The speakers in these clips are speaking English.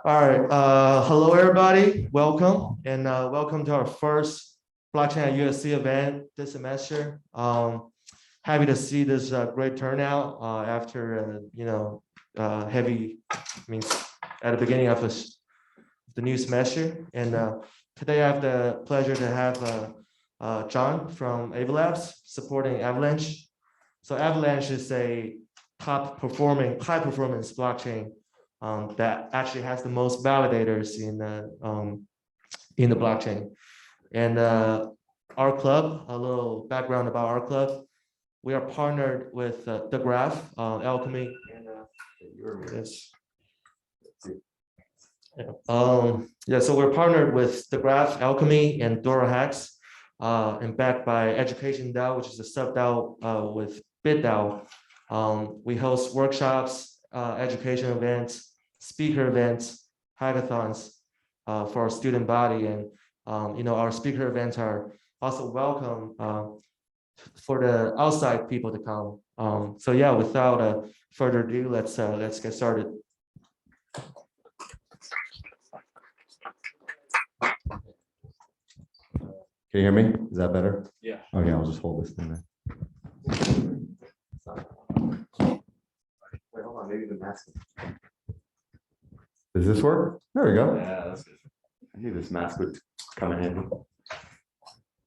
All right. Hello, everybody. Welcome. And welcome to our first Blockchain at USC event this semester. Happy to see this great turnout after, heavy, at the beginning of the new semester. And today I have the pleasure to have John from AVA Labs supporting Avalanche. So Avalanche is a high performance blockchain that actually has the most validators in the blockchain. And our club, a little background about our club, we are partnered with The Graph, Alchemy, and so we're partnered with The Graph, Alchemy, and Dora Hacks, and backed by Education DAO, which is a sub DAO with BitDAO. We host workshops, education events, speaker events, hackathons for our student body, and our speaker events are also welcome for the outside people to come. So yeah, without further ado, let's get started. Can you hear me? Is that better? Yeah. Okay, I'll just hold this thing there. Wait, hold on, maybe the mask. Does this work? There we go. Yeah, that's good. I knew this mask would come in handy.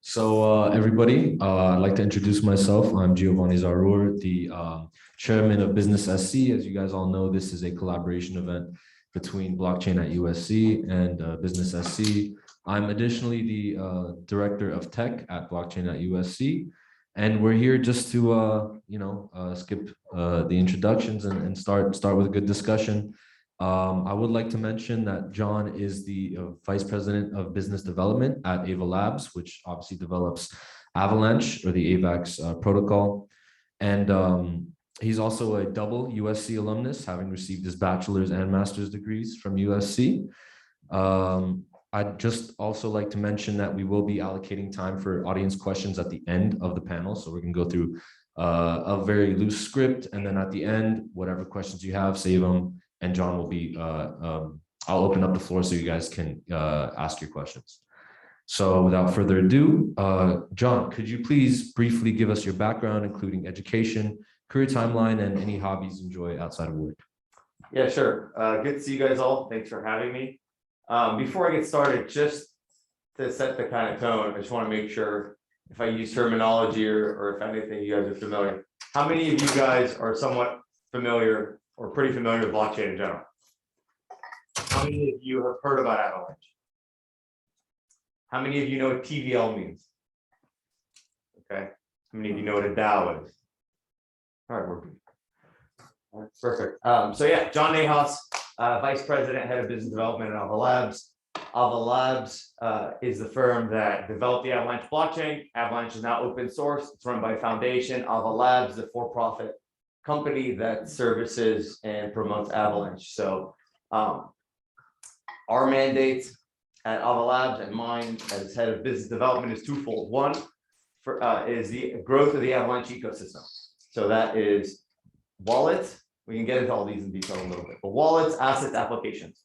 So everybody, I'd like to introduce myself. I'm Giovanni Zarur, the chairman of BusinessSC. As you guys all know, this is a collaboration event between Blockchain at USC and BusinessSC. I'm additionally the director of tech at Blockchain at USC. And we're here just to, skip the introductions and start with a good discussion. I would like to mention that John is the Vice President of Business Development at AVA Labs, which obviously develops Avalanche or the AVAX protocol. And he's also a double USC alumnus, having received his bachelor's and master's degrees from USC. I'd just also like to mention that we will be allocating time for audience questions at the end of the panel. So we're going to go through a very loose script. And then at the end, whatever questions you have, save them. And John will be, I'll open up the floor so you guys can ask your questions. So without further ado, John, could you please briefly give us your background, including education, career timeline, and any hobbies you enjoy outside of work? Yeah, sure. Good to see you guys all. Thanks for having me. Before I get started, just to set the kind of tone, I just want to make sure if I use terminology or if anything, you guys are familiar. How many of you guys are somewhat familiar or pretty familiar with blockchain in general? How many of you have heard about Avalanche? How many of you know what TVL means? Okay. How many of you know what a DAO is? All right, we're good. All right, perfect. So yeah, John Nahas, Vice President, Head of Business Development at AVA Labs. AVA Labs is the firm that developed the Avalanche blockchain. Avalanche is now open source. It's run by a foundation. AVA Labs, the for-profit company that services and promotes Avalanche. So our mandate at AVA Labs and mine as head of business development is twofold. One is the growth of the Avalanche ecosystem. So that is wallets. We can get into all these in detail a little bit, but wallets, assets, applications,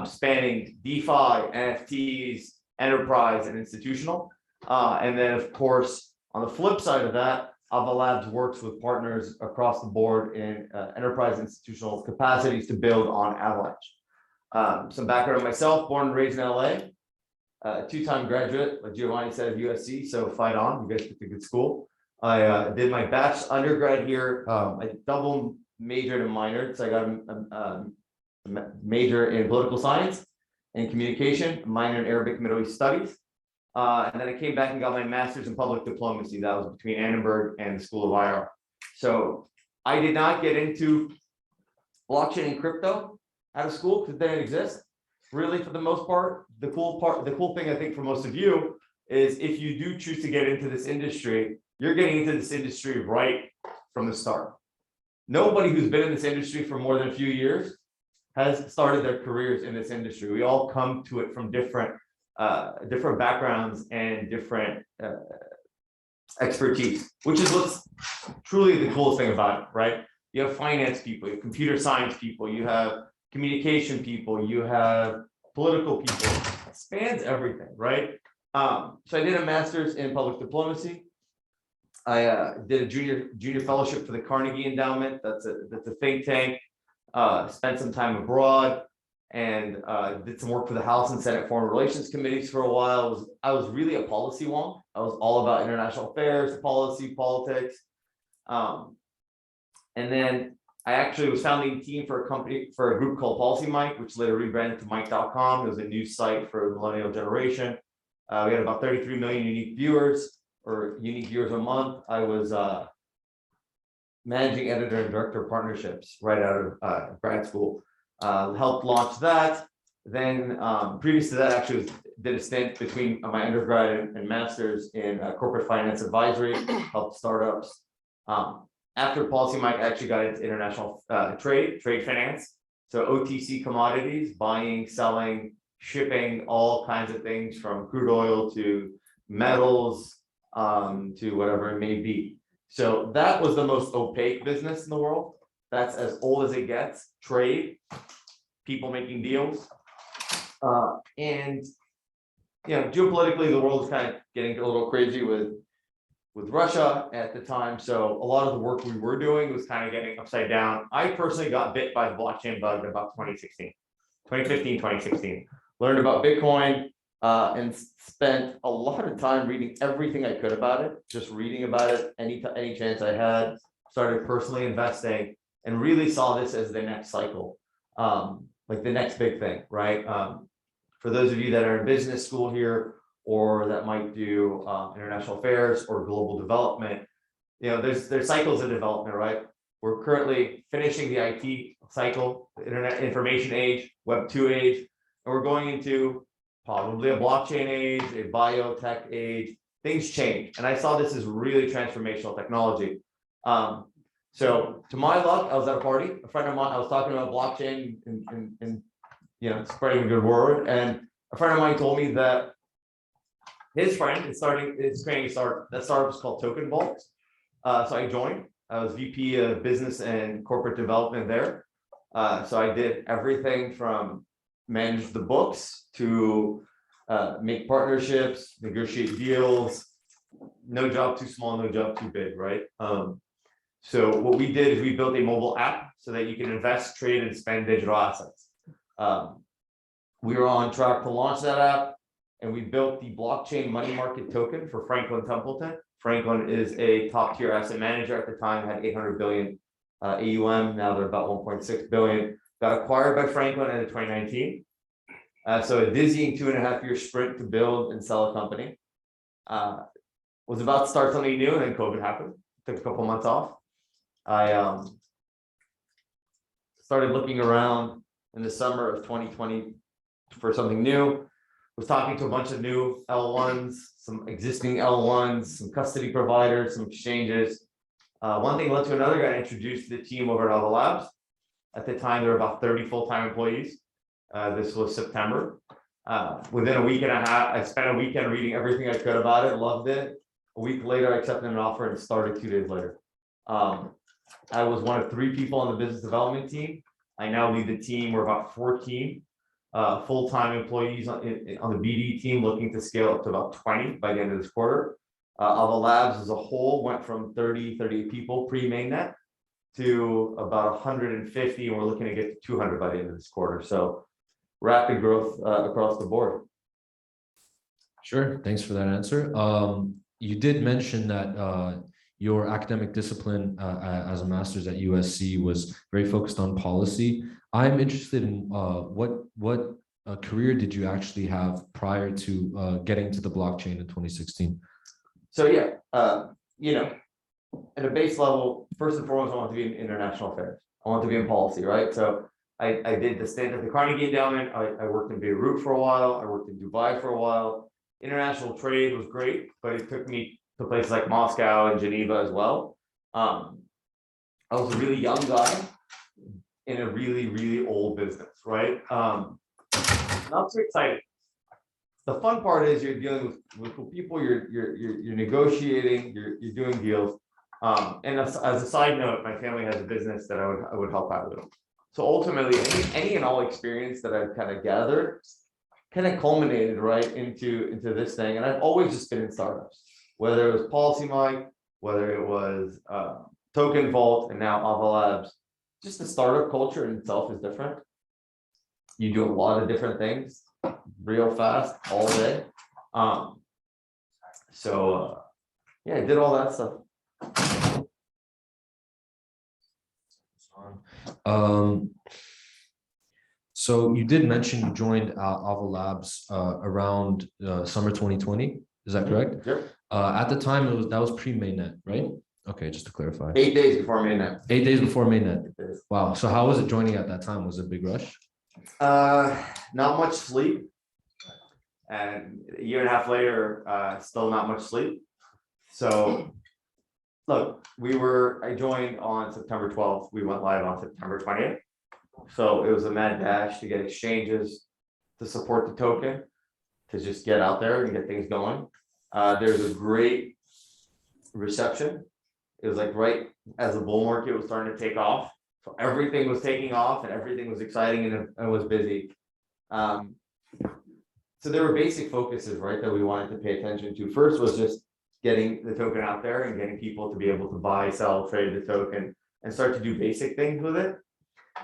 spanning DeFi, NFTs, enterprise, and institutional. And then, of course, on the flip side of that, AVA Labs works with partners across the board in enterprise institutional capacities to build on Avalanche. Some background on myself, born and raised in LA, two-time graduate, like Giovanni said, of USC, so fight on, you guys picked a good school. I did my bachelor's undergrad here. I double majored and minored, so I got a major in political science and communication, a minor in Arabic Middle East studies. And then I came back and got my master's in public diplomacy. That was between Annenberg and the School of IR. So I did not get into blockchain and crypto out of school because it didn't exist. Really, for the most part, the cool thing I think for most of you is if you do choose to get into this industry, you're getting into this industry right from the start. Nobody who's been in this industry for more than a few years has started their careers in this industry. We all come to it from different backgrounds and different expertise, which is what's truly the coolest thing about it, right? You have finance people, you have computer science people, you have communication people, you have political people, it spans everything, right? So I did a master's in public diplomacy. I did a junior fellowship for the Carnegie Endowment. That's a think tank. Spent some time abroad and did some work for the House and Senate Foreign Relations Committees for a while. I was really a policy wonk. I was all about international affairs, policy, politics. And then I actually was founding a team for a group called Policy Mike, which later rebranded to Mike.com. It was a news site for the millennial generation. We had about 33 million unique viewers a month. I was managing editor and director of partnerships right out of grad school. Helped launch that. Then previous to that, actually did a stint between my undergrad and master's in corporate finance advisory, helped startups. After Policy Mike, I actually got into international trade finance. So OTC commodities, buying, selling, shipping, all kinds of things from crude oil to metals to whatever it may be. So that was the most opaque business in the world. That's as old as it gets, trade, people making deals. And geopolitically, the world is kind of getting a little crazy with Russia at the time. So a lot of the work we were doing was kind of getting upside down. I personally got bit by the blockchain bug in about 2016. Learned about Bitcoin and spent a lot of time reading everything I could about it, just reading about it any chance I had, started personally investing and really saw this as the next cycle, like the next big thing, right? For those of you that are in business school here, or that might do international affairs or global development, there's cycles of development, right? We're currently finishing the IT cycle, the internet information age, Web 2 age, and we're going into probably a blockchain age, a biotech age. Things change, and I saw this as really transformational technology. So to my luck, I was at a party. A friend of mine, I was talking about blockchain and spreading a good word, and a friend of mine told me that his friend is creating a startup. That startup is called Token Vault. So I joined. I was VP of business and corporate development there. So I did everything from manage the books to make partnerships, negotiate deals. No job too small, no job too big, right? So what we did is we built a mobile app so that you can invest, trade, and spend digital assets. We were on track to launch that app, and we built the blockchain money market token for Franklin Templeton. Franklin is a top tier asset manager. At the time, had 800 billion AUM. Now they're about 1.6 billion. Got acquired by Franklin in 2019. So a dizzying 2.5-year sprint to build and sell a company. Was about to start something new, and then COVID happened. Took a couple months off. I started looking around in the summer of 2020 for something new. Was talking to a bunch of new L1s, some existing L1s, some custody providers, some exchanges. One thing led to another. Got introduced to the team over at AVA Labs. At the time, there were about 30 full-time employees. This was September. Within a week and a half, I spent a weekend reading everything I could about it, loved it. A week later, I accepted an offer and started 2 days later. I was one of 3 people on the business development team. I now lead the team. We're about 14 full-time employees on the BD team, looking to scale up to about 20 by the end of this quarter. AVA Labs as a whole went from 38 people pre-mainnet to about 150, and we're looking to get to 200 by the end of this quarter. So rapid growth across the board. Sure, thanks for that answer. You did mention that your academic discipline as a master's at USC was very focused on policy. I'm interested in what career did you actually have prior to getting to the blockchain in 2016? So at a base level, first and foremost, I want to be in international affairs. I want to be in policy, right? So I did the stint at the Carnegie Endowment. I worked in Beirut for a while. I worked in Dubai for a while. International trade was great, but it took me to places like Moscow and Geneva as well. I was a really young guy in a really, really old business, right? Not so excited. The fun part is you're dealing with people, you're negotiating, you're doing deals. And as a side note, my family has a business that I would help out with. So ultimately, any and all experience that I've kind of gathered kind of culminated right into this thing. And I've always just been in startups, whether it was Policy Mike, whether it was Token Vault, and now AVA Labs. Just the startup culture in itself is different. You do a lot of different things real fast all day. Yeah, I did all that stuff. So you did mention you joined AVA Labs around summer 2020. Is that correct? Yep. At the time, that was pre-mainnet, right? Okay, just to clarify. 8 days before mainnet. 8 days before mainnet. Wow. So how was it joining at that time? Was it a big rush? Not much sleep. And a year and a half later, still not much sleep. So look, I joined on September 12th. We went live on September 20th. So it was a mad dash to get exchanges to support the token, to just get out there and get things going. There's a great reception. It was like right as the bull market was starting to take off. So everything was taking off and everything was exciting and it was busy. So there were basic focuses, right, that we wanted to pay attention to. First was just getting the token out there and getting people to be able to buy, sell, trade the token and start to do basic things with it.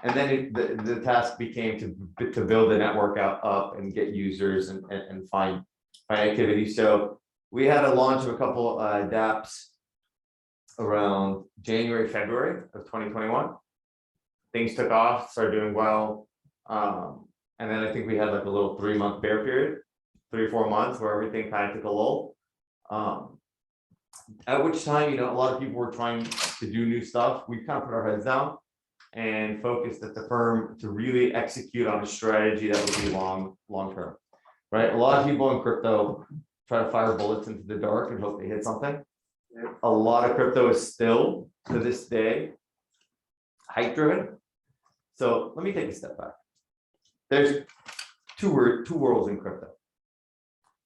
And then the task became to build the network up and get users and find activity. So we had a launch of a couple dApps around January, February of 2021. Things took off, started doing well. And then I think we had like a little 3-month bear period, 3 or 4 months where everything kind of took a lull. At which time, a lot of people were trying to do new stuff. We kind of put our heads down and focused at the firm to really execute on a strategy that would be long term, right? A lot of people in crypto try to fire bullets into the dark and hope they hit something. A lot of crypto is still, to this day, hype driven. So let me take a step back. There's two worlds in crypto.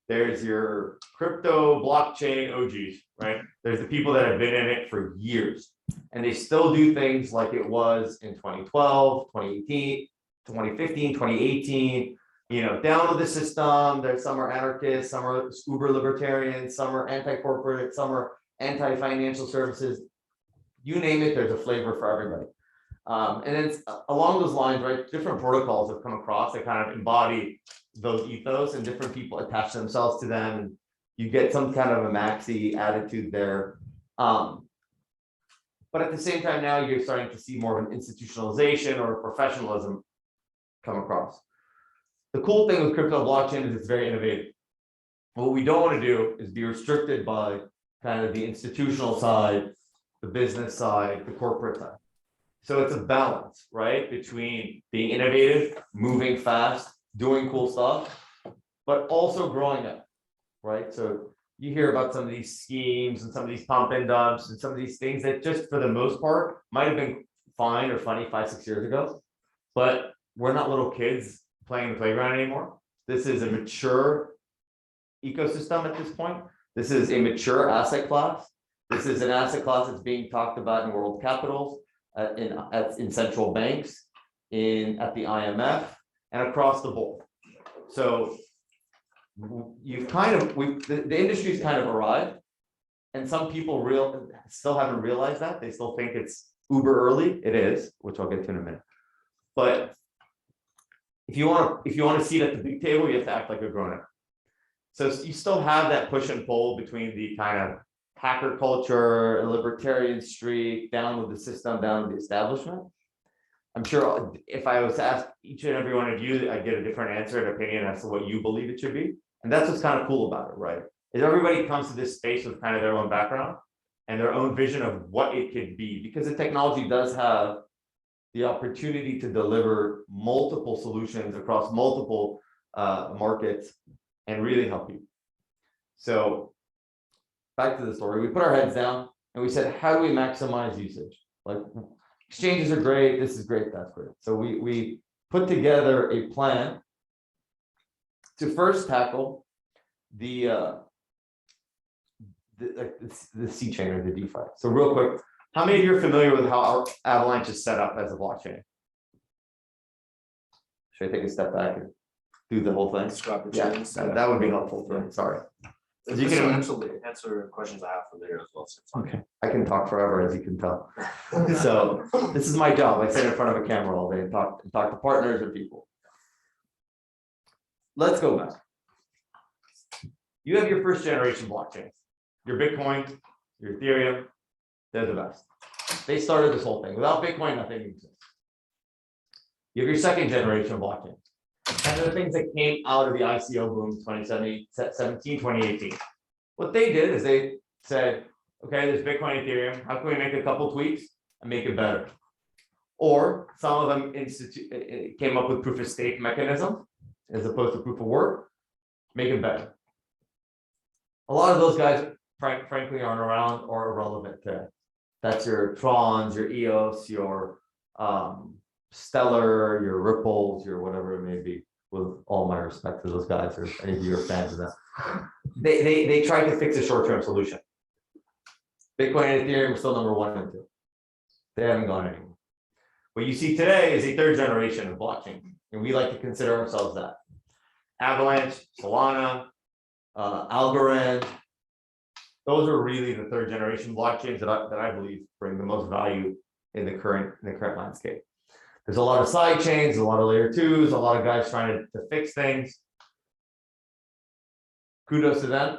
There's your crypto blockchain OGs, right? There's the people that have been in it for years and they still do things like it was in 2012, 2018, 2015, 2018, down with the system. There's some are anarchists, some are uber libertarians, some are anti-corporate, some are anti-financial services. You name it, there's a flavor for everybody. And then along those lines, right, different protocols have come across that kind of embody those ethos and different people attach themselves to them. And you get some kind of a maxi attitude there. But at the same time, now you're starting to see more of an institutionalization or professionalism come across. The cool thing with crypto blockchain is it's very innovative. What we don't want to do is be restricted by kind of the institutional side, the business side, the corporate side. So it's a balance, right, between being innovative, moving fast, doing cool stuff, but also growing up, right? So you hear about some of these schemes and some of these pump and dumps and some of these things that just for the most part might have been fine or funny 5-6 years ago, but we're not little kids playing the playground anymore. This is a mature ecosystem at this point. This is a mature asset class. This is an asset class that's being talked about in world capitals, in central banks, at the IMF, and across the board. So you've the industry's kind of arrived, and some people still haven't realized that. They still think it's uber early. It is, which I'll get to in a minute. But if you want to see it at the big table, you have to act like a grown-up. So you still have that push and pull between the kind of hacker culture, a libertarian streak, down with the system, down with the establishment. I'm sure if I was to ask each and every one of you, I'd get a different answer and opinion as to what you believe it should be. And that's what's kind of cool about it, right? Is everybody comes to this space with kind of their own background and their own vision of what it could be, because the technology does have the opportunity to deliver multiple solutions across multiple markets and really help you. So back to the story, we put our heads down and we said, how do we maximize usage? Like, exchanges are great, this is great, that's great. So we put together a plan to first tackle the C chain or the DeFi. So real quick, how many of you are familiar with how our Avalanche is set up as a blockchain? Should I take a step back and do the whole thing? Describe the Yeah, changes. that would be helpful. Sorry. If You you can- can answer questions I have from there as well. So it's fine. Okay, I can talk forever, as you can tell. So this is my job. I sit in front of a camera all day and talk to partners and people. Let's go back. You have your first generation blockchains, your Bitcoin, your Ethereum, they're the best. They started this whole thing. Without Bitcoin, nothing exists. You have your second generation blockchain. And the things that came out of the ICO boom 2017, 2018. What they did is they said, okay, there's Bitcoin, Ethereum. How can we make a couple tweaks and make it better? Or some of them came up with proof of stake mechanism as opposed to proof of work, make it better. A lot of those guys, frankly, aren't around or irrelevant today. That's your Trons, your EOS, your Stellar, your Ripples, your whatever it may be. With all my respect to those guys, or any of you are fans of that. They tried to fix a short-term solution. Bitcoin and Ethereum are still number 1 and 2. They haven't gone anywhere. What you see today is a third generation of blockchain, and we like to consider ourselves that. Avalanche, Solana, Algorand, those are really the third generation blockchains that I believe bring the most value in the current landscape. There's a lot of side chains, a lot of layer 2s, a lot of guys trying to fix things. Kudos to them.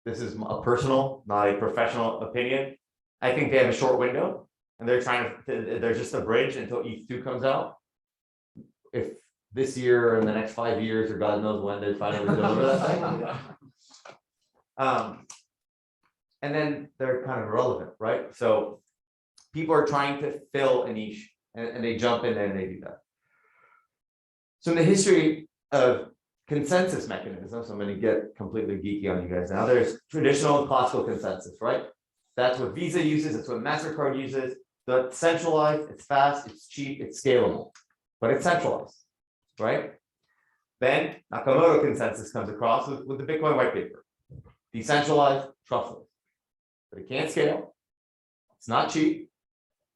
This is a personal, not a professional opinion. I think they have a short window, and they're they're just a bridge until ETH2 comes out. If this year or in the next 5 years, or God knows when they finally deliver that thing. And then they're kind of irrelevant, right? So people are trying to fill a niche, and they jump in there and they do that. So in the history of consensus mechanisms, I'm going to get completely geeky on you guys now. There's traditional classical consensus, right? That's what Visa uses. It's what MasterCard uses. It's centralized, it's fast, it's cheap, it's scalable, but it's centralized, right? Then Nakamoto consensus comes across with the Bitcoin white paper. Decentralized, trustless, but it can't scale. It's not cheap,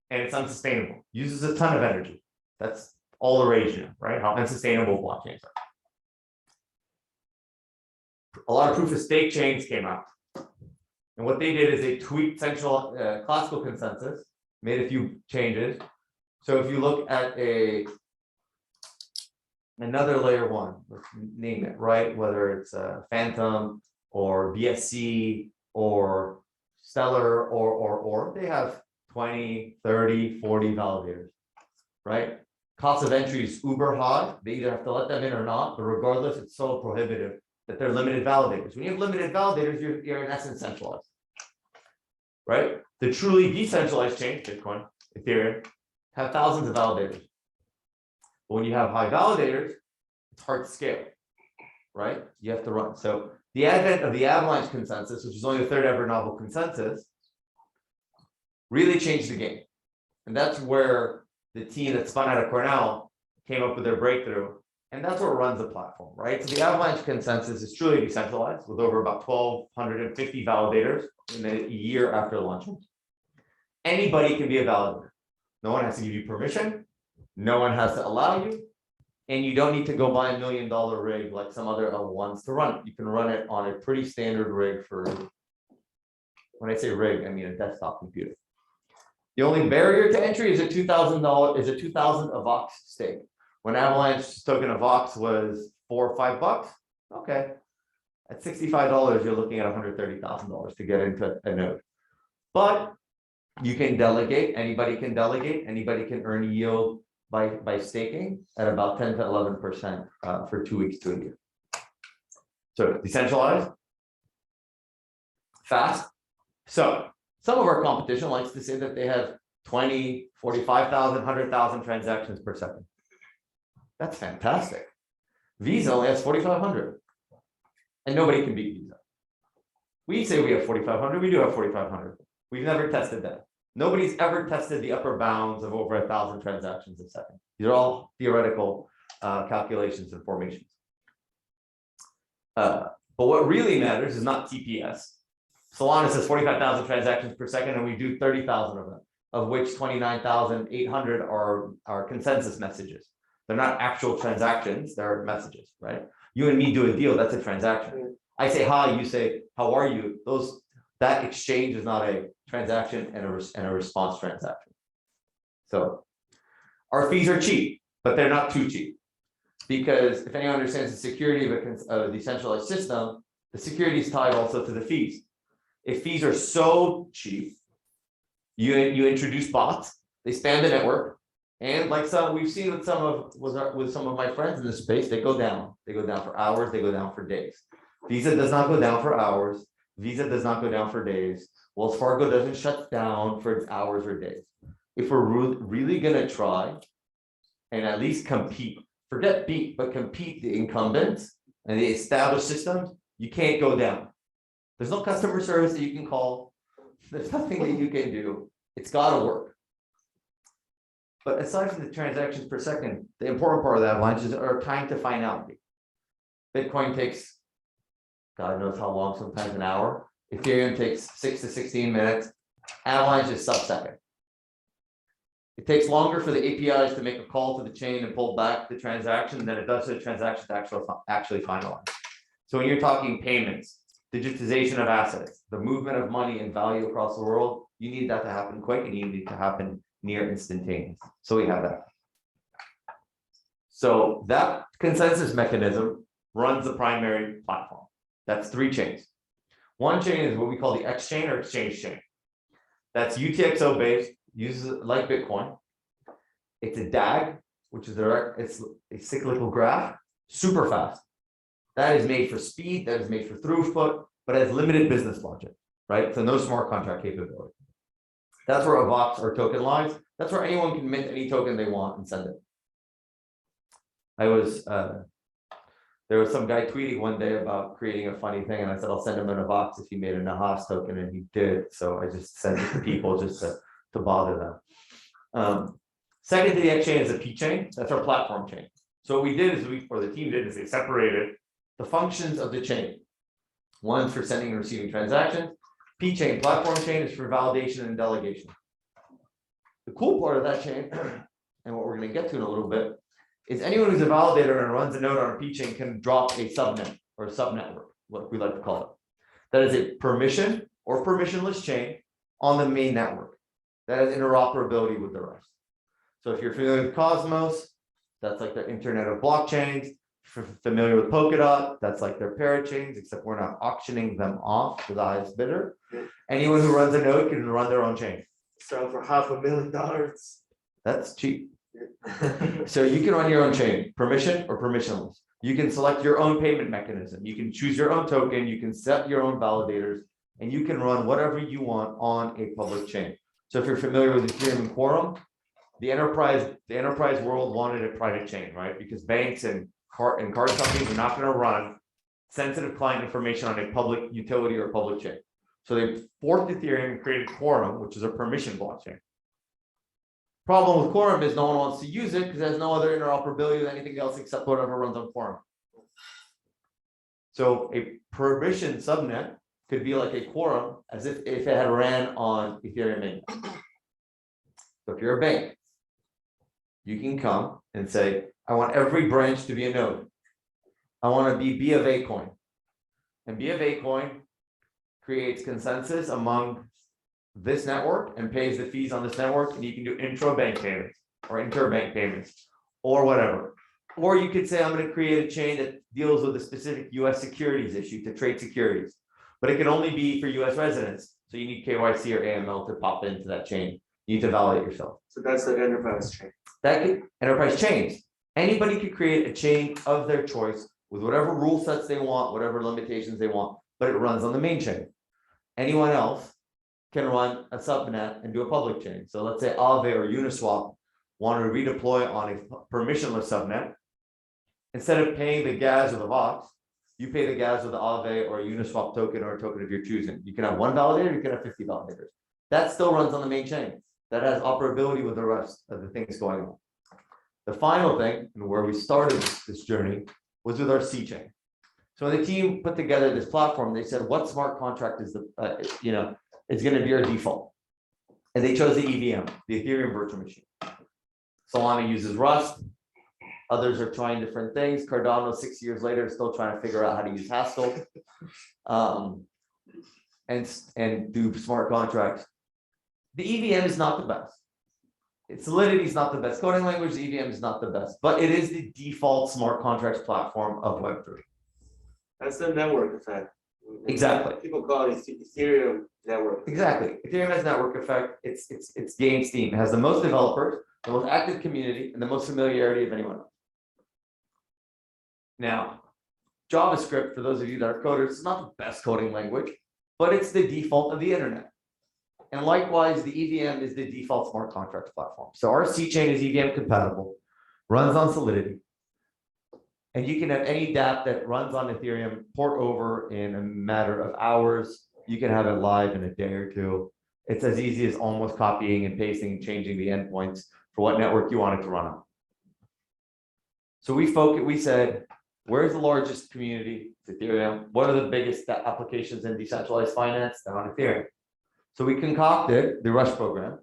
and it's unsustainable. Uses a ton of energy. That's all the rage now, right? How unsustainable blockchains are. A lot of proof of stake chains came out, and what they did is they tweaked central classical consensus, made a few changes. So if you look at another layer 1, let's name it, right? Whether it's Phantom or BSC or Stellar or they have 20, 30, 40 validators, right? Cost of entry is uber high. They either have to let them in or not, but regardless, it's so prohibitive that they're limited validators. When you have limited validators, you're in essence centralized, right? The truly decentralized chains, Bitcoin, Ethereum, have thousands of validators. But when you have high validators, it's hard to scale, right? You have to run. So the advent of the Avalanche consensus, which is only the third ever novel consensus, really changed the game. And that's where the team that spun out of Cornell came up with their breakthrough. And that's what runs the platform, right? So the Avalanche consensus is truly decentralized with over about 1,250 validators in a year after launching. Anybody can be a validator. No one has to give you permission. No one has to allow you. And you don't need to go buy $1 million rig like some other L1s to run it. You can run it on a pretty standard rig for, when I say rig, I mean a desktop computer. The only barrier to entry is a $2,000 AVAX stake. When Avalanche token AVAX was $4 or $5, okay. At $65, you're looking at $130,000 to get into a node. But you can delegate, anybody can earn yield by staking at about 10 to 11% for 2 weeks to a year. So decentralized, fast. So some of our competition likes to say that they have 20, 45,000, 100,000 transactions per second. That's fantastic. Visa only has 4,500, and nobody can beat Visa. We say we have 4,500. We do have 4,500. We've never tested that. Nobody's ever tested the upper bounds of over 1,000 transactions a second. These are all theoretical calculations and formations. But what really matters is not TPS. Solana says 45,000 transactions per second, and we do 30,000 of them, of which 29,800 are consensus messages. They're not actual transactions, they're messages, right? You and me do a deal, that's a transaction. I say hi, you say, how are you? That exchange is not a transaction and a response transaction. So our fees are cheap, but they're not too cheap. Because if anyone understands the security of a decentralized system, the security is tied also to the fees. If fees are so cheap, you introduce bots, they span the network, and like we've seen with some of my friends in this space, they go down. They go down for hours, they go down for days. Visa does not go down for hours. Visa does not go down for days. Wells Fargo doesn't shut down for hours or days. If we're really gonna try and at least compete, forget beat, but compete the incumbents and the established systems, you can't go down. There's no customer service that you can call. There's nothing that you can do. It's gotta work. But aside from the transactions per second, the important part of the Avalanches are time to finality. Bitcoin takes, God knows how long, sometimes an hour. Ethereum takes 6 to 16 minutes. Avalanche is sub-second. It takes longer for the APIs to make a call to the chain and pull back the transaction than it does for the transaction to actually finalize. So when you're talking payments, digitization of assets, the movement of money and value across the world, you need that to happen quick and you need it to happen near instantaneous. So we have that. So that consensus mechanism runs the primary platform. That's 3 chains. One chain is what we call the X chain or exchange chain. That's UTXO based, uses it like Bitcoin. It's a DAG, which is it's a cyclical graph, super fast. That is made for speed, that is made for throughput, but has limited business logic, right? So no smart contract capability. That's where AVAX or token lies. That's where anyone can mint any token they want and send it. There was some guy tweeting one day about creating a funny thing, and I said, I'll send him an AVAX if he made a Nahas token, and he did. So I just sent it to people just to bother them. Second to the X chain is a P chain. That's our platform chain. So what we did is the team did is they separated the functions of the chain. One's for sending and receiving transactions. P chain, platform chain, is for validation and delegation. The cool part of that chain, and what we're going to get to in a little bit, is anyone who's a validator and runs a node on a P chain can drop a subnet or a subnetwork, what we like to call it. That is a permission or permissionless chain on the main network that has interoperability with the rest. So if you're familiar with Cosmos, that's like the internet of blockchains. If you're familiar with Polkadot, that's like their parachains, except we're not auctioning them off to the highest bidder. Anyone who runs a node can run their own chain. So for $500,000. That's cheap. So you can run your own chain, permission or permissionless. You can select your own payment mechanism. You can choose your own token. You can set your own validators, and you can run whatever you want on a public chain. So if you're familiar with Ethereum and Quorum, the enterprise world wanted a private chain, right? Because banks and card companies are not going to run sensitive client information on a public utility or public chain. So they forked Ethereum and created Quorum, which is a permission blockchain. Problem with Quorum is no one wants to use it because it has no other interoperability with anything else except whatever runs on Quorum. So a permission subnet could be like a Quorum as if it had ran on Ethereum mainnet. So if you're a bank, you can come and say, I want every branch to be a node. I want to be B of A coin. And B of A coin creates consensus among this network and pays the fees on this network, and you can do intra-bank payments or interbank payments or whatever. Or you could say, I'm going to create a chain that deals with a specific US securities issue to trade securities, but it can only be for US residents. So you need KYC or AML to pop into that chain. You need to validate yourself. So that's the enterprise chain. Enterprise chains. Anybody could create a chain of their choice with whatever rule sets they want, whatever limitations they want, but it runs on the main chain. Anyone else can run a subnet and do a public chain. So let's say AVA or Uniswap want to redeploy on a permissionless subnet. Instead of paying the gas or the Vox, you pay the gas with the AVA or a Uniswap token or a token of your choosing. You can have 1 validator, you can have 50 validators. That still runs on the main chain. That has operability with the rest of the things going on. The final thing, and where we started this journey, was with our C chain. So when the team put together this platform, they said, what smart contract is is going to be our default? And they chose the EVM, the Ethereum virtual machine. Solana uses Rust. Others are trying different things. Cardano 6 years later is still trying to figure out how to use Haskell and do smart contracts. The EVM is not the best. Solidity is not the best coding language. The EVM is not the best, but it is the default smart contracts platform of Web3. That's the network effect. Exactly. People call it Ethereum network. Exactly. Ethereum has network effect. It's gained steam. It has the most developers, the most active community, and the most familiarity of anyone else. Now, JavaScript, for those of you that are coders, is not the best coding language, but it's the default of the internet. And likewise, the EVM is the default smart contracts platform. So our C chain is EVM compatible, runs on Solidity, and you can have any dApp that runs on Ethereum port over in a matter of hours. You can have it live in a day or two. It's as easy as almost copying and pasting, changing the endpoints for what network you want it to run on. So we said, where's the largest community? It's Ethereum. What are the biggest applications in decentralized finance? They're on Ethereum. So we concocted the Rush program,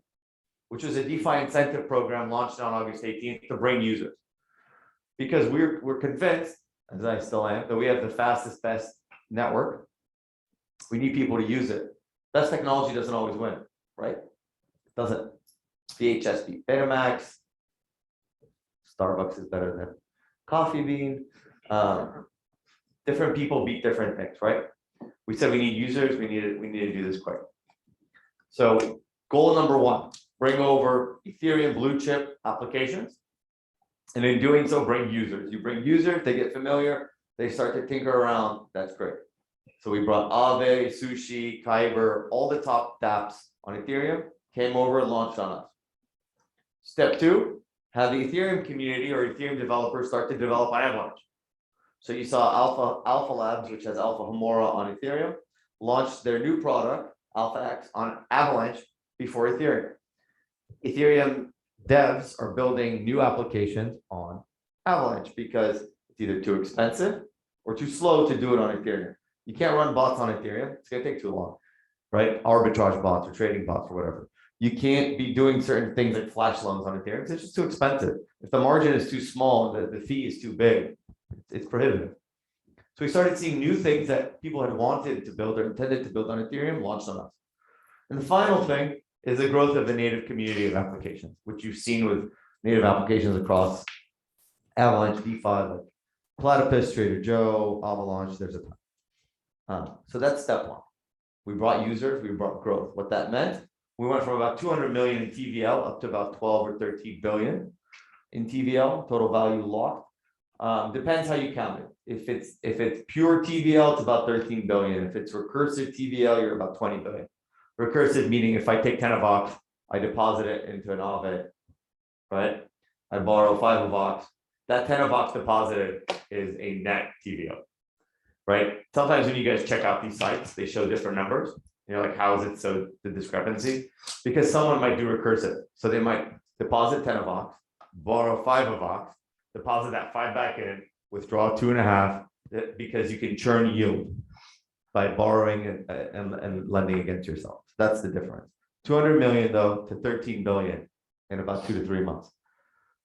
which was a DeFi incentive program launched on August 18th to bring users. Because we're convinced, as I still am, that we have the fastest, best network. We need people to use it. Best technology doesn't always win, right? It doesn't. VHS beat Betamax. Starbucks is better than Coffee Bean. Different people beat different things, right? We said we need users. We need to do this quick. So goal number one, bring over Ethereum blue chip applications. And in doing so, bring users. You bring users, they get familiar, they start to tinker around. That's great. So we brought AVE, Sushi, Kyber, all the top dApps on Ethereum came over and launched on us. Step two, have the Ethereum community or Ethereum developers start to develop on Avalanche. So you saw AVA Labs, which has Alpha Homora on Ethereum, launched their new product, AVAX, on Avalanche before Ethereum. Ethereum devs are building new applications on Avalanche because it's either too expensive or too slow to do it on Ethereum. You can't run bots on Ethereum. It's going to take too long, right? Arbitrage bots or trading bots or whatever. You can't be doing certain things like flash loans on Ethereum. It's just too expensive. If the margin is too small, the fee is too big, it's prohibitive. So we started seeing new things that people had wanted to build or intended to build on Ethereum launched on us. And the final thing is the growth of the native community of applications, which you've seen with native applications across Avalanche, DeFi, like Platypus, Trader Joe, Avalanche, there's a ton. So that's step one. We brought users, we brought growth. What that meant, we went from about 200 million in TVL up to about 12 or 13 billion in TVL, total value locked. Depends how you count it. If it's pure TVL, it's about 13 billion. If it's recursive TVL, you're about 20 billion. Recursive meaning if I take 10 AVAX, I deposit it into an AVE, right? I borrow 5 AVAX. That 10 AVAX deposited is a net TVL, right? Sometimes when you guys check out these sites, they show different numbers. You're like, how is it so the discrepancy? Because someone might do recursive. So they might deposit 10 AVAX, borrow 5 AVAX, deposit that 5 back in, withdraw 2.5, because you can churn yield by borrowing and lending against yourself. That's the difference. 200 million though to 13 billion in about 2 to 3 months.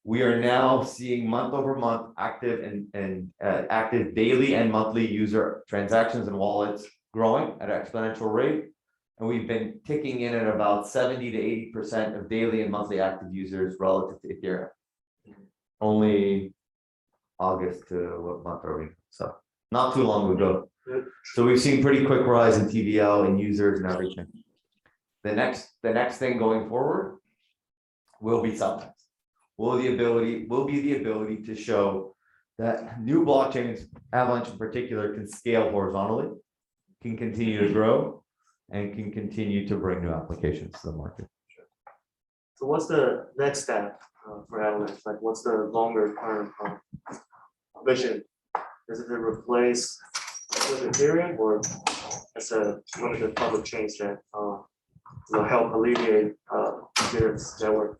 We are now seeing month over month active and active daily and monthly user transactions and wallets growing at an exponential rate. And we've been ticking in at about 70 to 80% of daily and monthly active users relative to Ethereum. Only August to what month are we? So not too long ago. So we've seen pretty quick rise in TVL and users and everything. The next thing going forward will be subnets. Will be the ability to show that new blockchains, Avalanche in particular, can scale horizontally, can continue to grow, and can continue to bring new applications to the market. So what's the next step for Avalanche? Like, what's the longer term vision? Is it to replace with Ethereum, or as one of the public chains that will help alleviate Ethereum's network?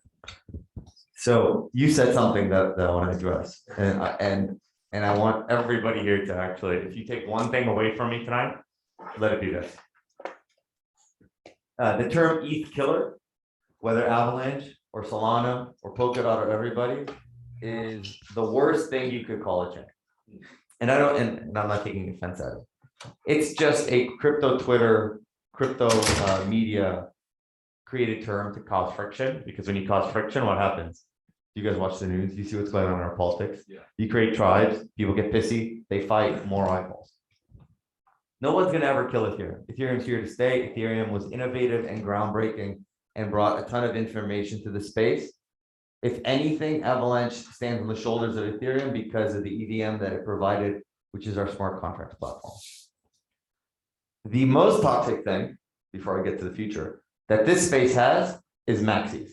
So you said something that I want to address, and I want everybody here to actually, if you take one thing away from me tonight, let it be this. The term ETH killer, whether Avalanche or Solana or Polkadot or everybody, is the worst thing you could call a chain. And I'm not taking offense at it. It's just a crypto Twitter, crypto media created term to cause friction, because when you cause friction, what happens? You guys watch the news, you see what's going on in our politics. Yeah. You create tribes, people get pissy, they fight, more eyeballs. No one's gonna ever kill Ethereum. Ethereum's here to stay. Ethereum was innovative and groundbreaking and brought a ton of information to the space. If anything, Avalanche stands on the shoulders of Ethereum because of the EVM that it provided, which is our smart contracts platform. The most toxic thing, before I get to the future, that this space has is maxis.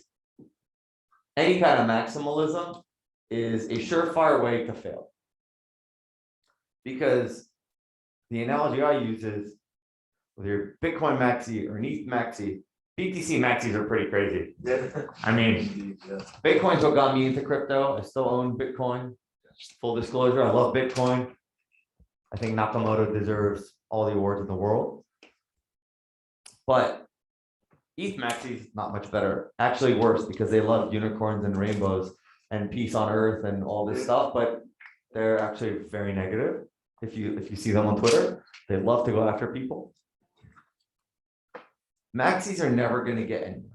Any kind of maximalism is a surefire way to fail. Because the analogy I use is, whether you're Bitcoin maxi or an ETH maxi, BTC maxis are pretty crazy. I mean, Bitcoin's what got me into crypto. I still own Bitcoin. Full disclosure, I love Bitcoin. I think Nakamoto deserves all the awards in the world. But ETH maxis, not much better. Actually worse, because they love unicorns and rainbows and peace on earth and all this stuff, but they're actually very negative. If you see them on Twitter, they love to go after people. Maxis are never going to get anywhere,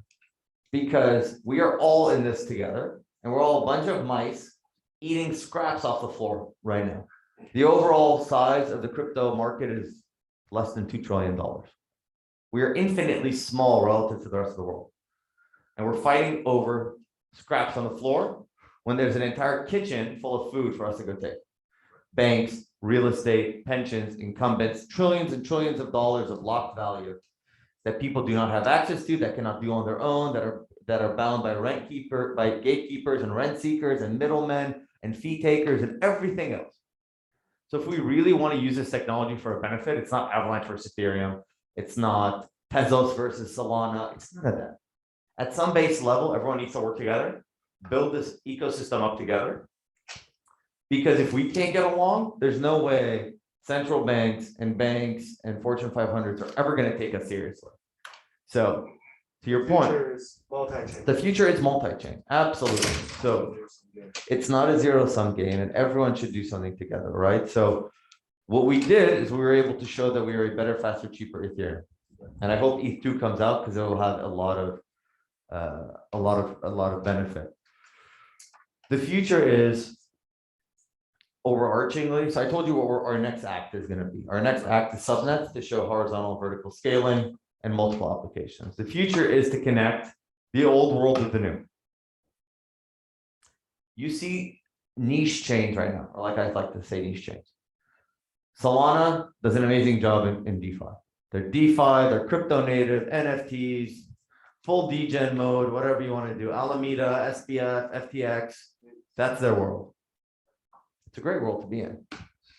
because we are all in this together, and we're all a bunch of mice eating scraps off the floor right now. The overall size of the crypto market is less than $2 trillion. We are infinitely small relative to the rest of the world. And we're fighting over scraps on the floor when there's an entire kitchen full of food for us to go take. Banks, real estate, pensions, incumbents, trillions and trillions of dollars of locked value that people do not have access to, that cannot do on their own, that are bound by by gatekeepers and rent seekers and middlemen and fee takers and everything else. So if we really want to use this technology for a benefit, it's not Avalanche versus Ethereum. It's not Tezos versus Solana. It's none of that. At some base level, everyone needs to work together, build this ecosystem up together. Because if we can't get along, there's no way central banks and Fortune 500s are ever going to take us seriously. So to your point, the future is multi-chain. Absolutely. So it's not a zero-sum game, and everyone should do something together, right? So what we did is we were able to show that we are a better, faster, cheaper Ethereum. And I hope ETH2 comes out, because it will have a lot of benefit. The future is overarchingly. So I told you what our next act is going to be. Our next act is subnets to show horizontal vertical scaling and multiple applications. The future is to connect the old world with the new. You see niche chains right now, or like I like to say, niche chains. Solana does an amazing job in DeFi. They're DeFi, they're crypto native, NFTs, full degen mode, whatever you want to do. Alameda, SBF, FTX, that's their world. It's a great world to be in,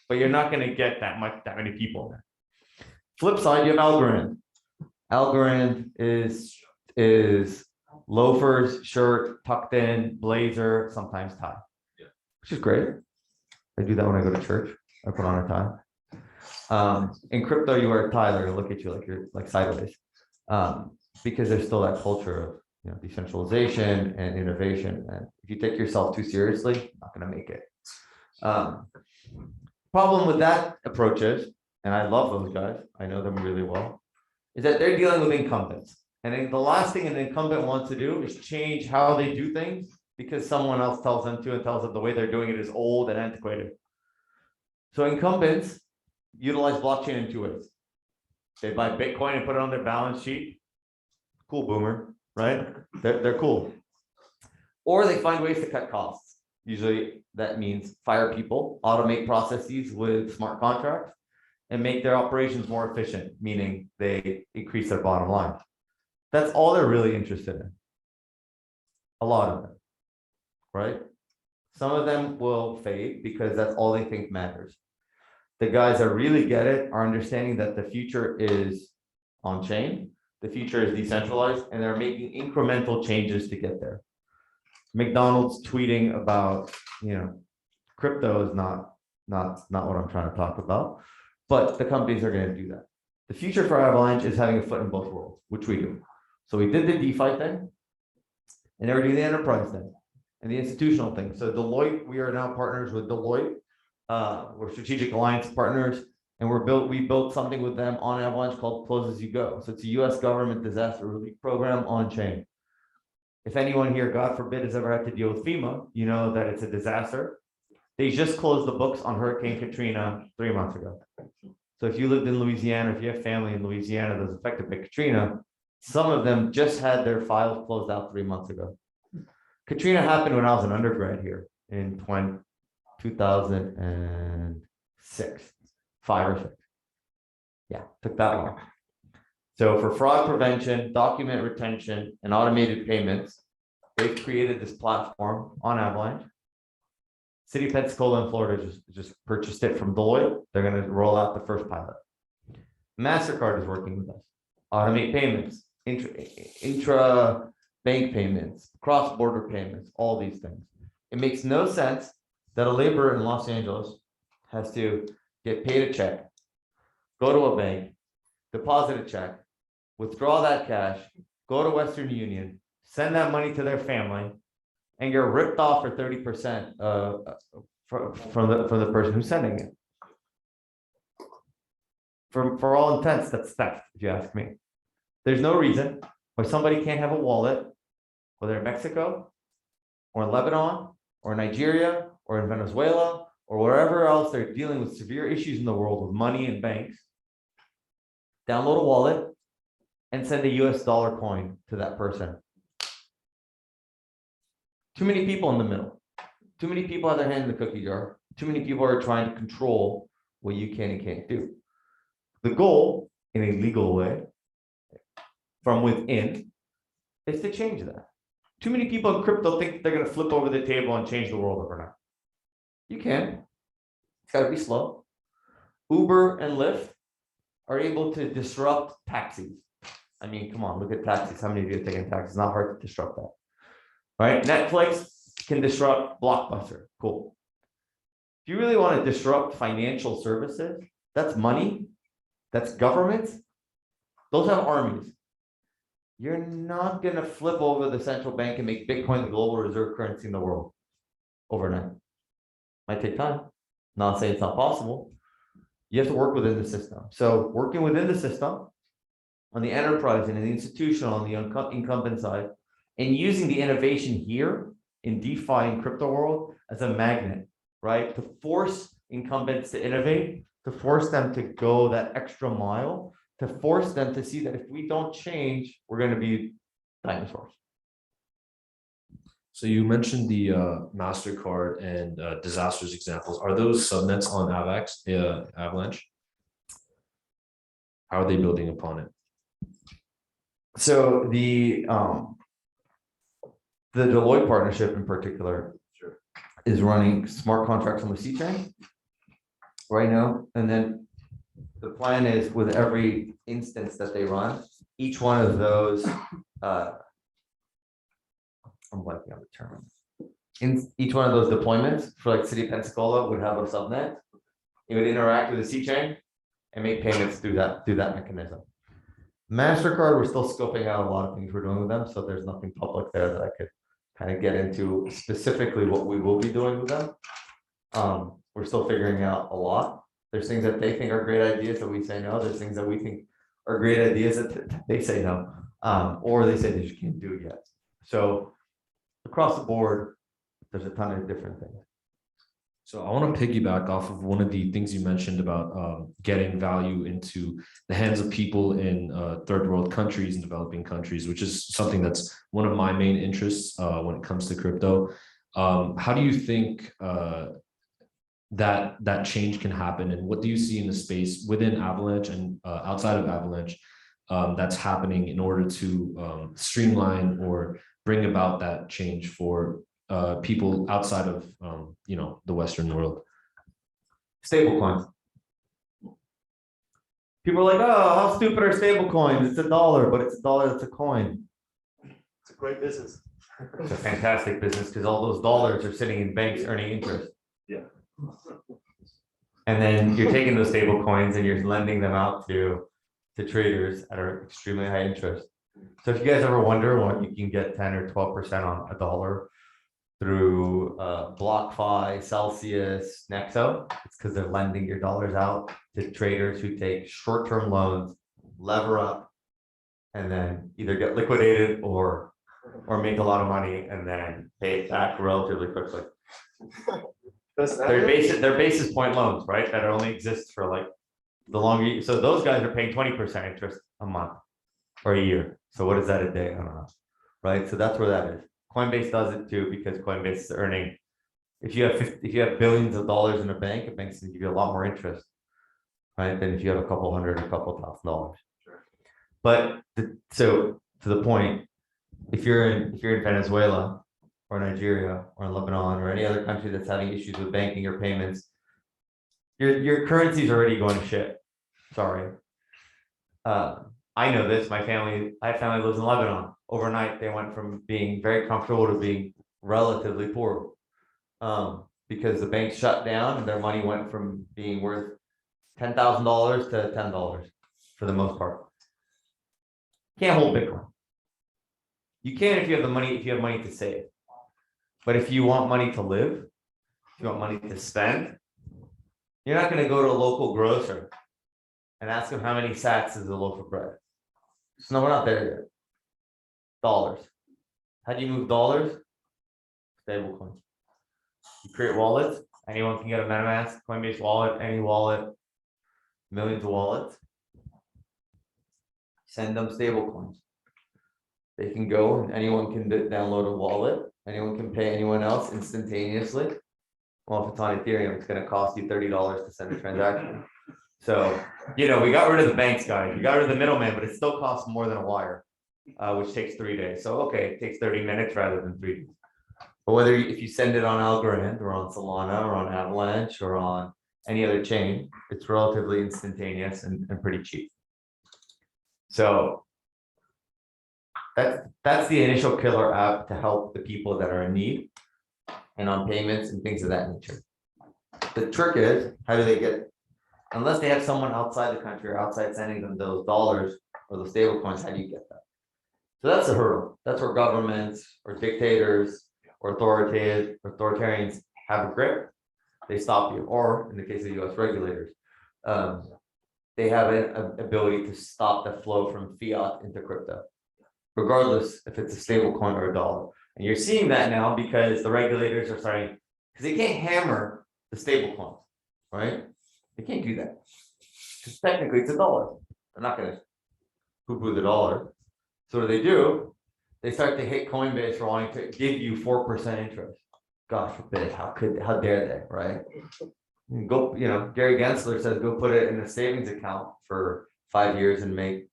but you're not going to get that many people in there. Flip side, you have Algorand. Algorand is loafers, shirt, tucked in, blazer, sometimes tie, which is great. I do that when I go to church. I put on a tie. In crypto, you wear a tie, they're gonna look at you like you're like sideways, because there's still that culture of decentralization and innovation. And if you take yourself too seriously, you're not gonna make it. Problem with that approach is, and I love those guys, I know them really well, is that they're dealing with incumbents. And the last thing an incumbent wants to do is change how they do things because someone else tells them to, and tells them the way they're doing it is old and antiquated. So incumbents utilize blockchain in two ways. They buy Bitcoin and put it on their balance sheet. Cool, boomer, right? They're cool. Or they find ways to cut costs. Usually that means fire people, automate processes with smart contracts, and make their operations more efficient, meaning they increase their bottom line. That's all they're really interested in. A lot of them, right? Some of them will fade because that's all they think matters. The guys that really get it are understanding that the future is on chain, the future is decentralized, and they're making incremental changes to get there. McDonald's tweeting about, crypto is not what I'm trying to talk about, but the companies are going to do that. The future for Avalanche is having a foot in both worlds, which we do. So we did the DeFi thing, and now we're doing the enterprise thing. and the institutional thing. So Deloitte, we are now partners with Deloitte. We're strategic alliance partners, and we built something with them on Avalanche called Close As You Go. So it's a US government disaster relief program on chain. If anyone here, God forbid, has ever had to deal with FEMA, you know that it's a disaster. They just closed the books on Hurricane Katrina 3 months ago. So if you lived in Louisiana, if you have family in Louisiana that was affected by Katrina, some of them just had their files closed out 3 months ago. Katrina happened when I was an undergrad here in 2006, 5 or 6. Yeah, took that long. So for fraud prevention, document retention, and automated payments, they've created this platform on Avalanche. City of Pensacola in Florida just purchased it from Deloitte. They're going to roll out the first pilot. MasterCard is working with us. Automate payments, intra bank payments, cross-border payments, all these things. It makes no sense that a laborer in Los Angeles has to get paid a check, go to a bank, deposit a check, withdraw that cash, go to Western Union, send that money to their family, and you're ripped off for 30% from the person who's sending it. For all intents, that's theft, if you ask me. There's no reason why somebody can't have a wallet, whether in Mexico, or in Lebanon, or in Nigeria, or in Venezuela, or wherever else they're dealing with severe issues in the world with money and banks. Download a wallet and send a US dollar coin to that person. Too many people in the middle. Too many people have their hand in the cookie jar. Too many people are trying to control what you can and can't do. The goal, in a legal way, from within, is to change that. Too many people in crypto think they're going to flip over the table and change the world overnight. You can. It's got to be slow. Uber and Lyft are able to disrupt taxis. I mean, come on, look at taxis. How many of you are taking taxis? It's not hard to disrupt that. Right? Netflix can disrupt Blockbuster. Cool. If you really want to disrupt financial services, that's money, that's government. Those have armies. You're not going to flip over the central bank and make Bitcoin the global reserve currency in the world overnight. Might take time. Not saying it's not possible. You have to work within the system. So working within the system on the enterprise and in the institutional, on the incumbent side, and using the innovation here in DeFi and crypto world as a magnet, right? To force incumbents to innovate, to force them to go that extra mile, to force them to see that if we don't change, we're going to be dinosaurs. So you mentioned the MasterCard and disasters examples. Are those subnets on AVAX, Avalanche? How are they building upon it? So the Deloitte partnership in particular is running smart contracts on the C chain right now. And then the plan is with every instance that they run, each one of those, I'm blanking on the term. In each one of those deployments for like City of Pensacola would have a subnet. It would interact with the C chain and make payments through that mechanism. MasterCard, we're still scoping out a lot of things we're doing with them, so there's nothing public there that I could kind of get into specifically what we will be doing with them. We're still figuring out a lot. There's things that they think are great ideas that we say no. There's things that we think are great ideas that they say no, or they say they just can't do it yet. So across the board, there's a ton of different things. So I want to piggyback off of one of the things you mentioned about getting value into the hands of people in third world countries and developing countries, which is something that's one of my main interests when it comes to crypto. How do you think that change can happen, and what do you see in the space within Avalanche and outside of Avalanche that's happening in order to streamline or bring about that change for people outside of the Western world? Stable coins. People are like, oh, how stupid are stable coins? It's $1, but it's $1 that's a coin. It's a great business. It's a fantastic business because all those dollars are sitting in banks earning interest. Yeah. And then you're taking those stable coins and you're lending them out to traders at an extremely high interest. So if you guys ever wonder what you can get 10 or 12% on a dollar, through BlockFi, Celsius, Nexo. It's because they're lending your dollars out to traders who take short-term loans, lever up, and then either get liquidated or make a lot of money and then pay it back relatively quickly. They're basis point loans, right? That only exist for like the longer. So those guys are paying 20% interest a month or a year. So what is that a day? I don't know. Right. So that's where that is. Coinbase does it too, because Coinbase is earning. If you have billions of dollars in a bank, a bank's going to give you a lot more interest, right? Than if you have a couple hundred, a couple $1,000. But so to the point, if you're in Venezuela or Nigeria or in Lebanon or any other country that's having issues with banking or payments, your currency's already going to shit. Sorry. I know this. I have family lives in Lebanon. Overnight, they went from being very comfortable to being relatively poor, because the bank shut down and their money went from being worth $10,000 to $10 for the most part. Can't hold Bitcoin. You can if you have the money, if you have money to save. But if you want money to live, if you want money to spend, you're not going to go to a local grocer and ask them how many sats is a loaf of bread. So no, we're not there yet. Dollars. How do you move dollars? Stablecoin. You create wallets. Anyone can get a MetaMask, Coinbase wallet, any wallet, millions of wallets. Send them stablecoins. They can go and anyone can download a wallet. Anyone can pay anyone else instantaneously. Well, if it's on Ethereum, it's going to cost you $30 to send a transaction. So, we got rid of the banks, guys. We got rid of the middleman, but it still costs more than a wire, which takes 3 days. So, okay, it takes 30 minutes rather than 3 days. But if you send it on Algorand or on Solana or on Avalanche or on any other chain, it's relatively instantaneous and pretty cheap. So that's the initial killer app to help the people that are in need and on payments and things of that nature. The trick is, how do they get, unless they have someone outside the country or outside sending them those dollars or the stable coins, how do you get that? So that's the hurdle. That's where governments or dictators or authoritarians have a grip. They stop you, or in the case of the US regulators, they have an ability to stop the flow from fiat into crypto, regardless if it's a stable coin or a dollar. And you're seeing that now because the regulators are starting, because they can't hammer the stable coins, right? They can't do that. Because technically it's a dollar. They're not going to poo-poo the dollar. So what do? They start to hit Coinbase for wanting to give you 4% interest. God forbid, how dare they, right? Go, Gary Gensler says go put it in a savings account for 5 years and make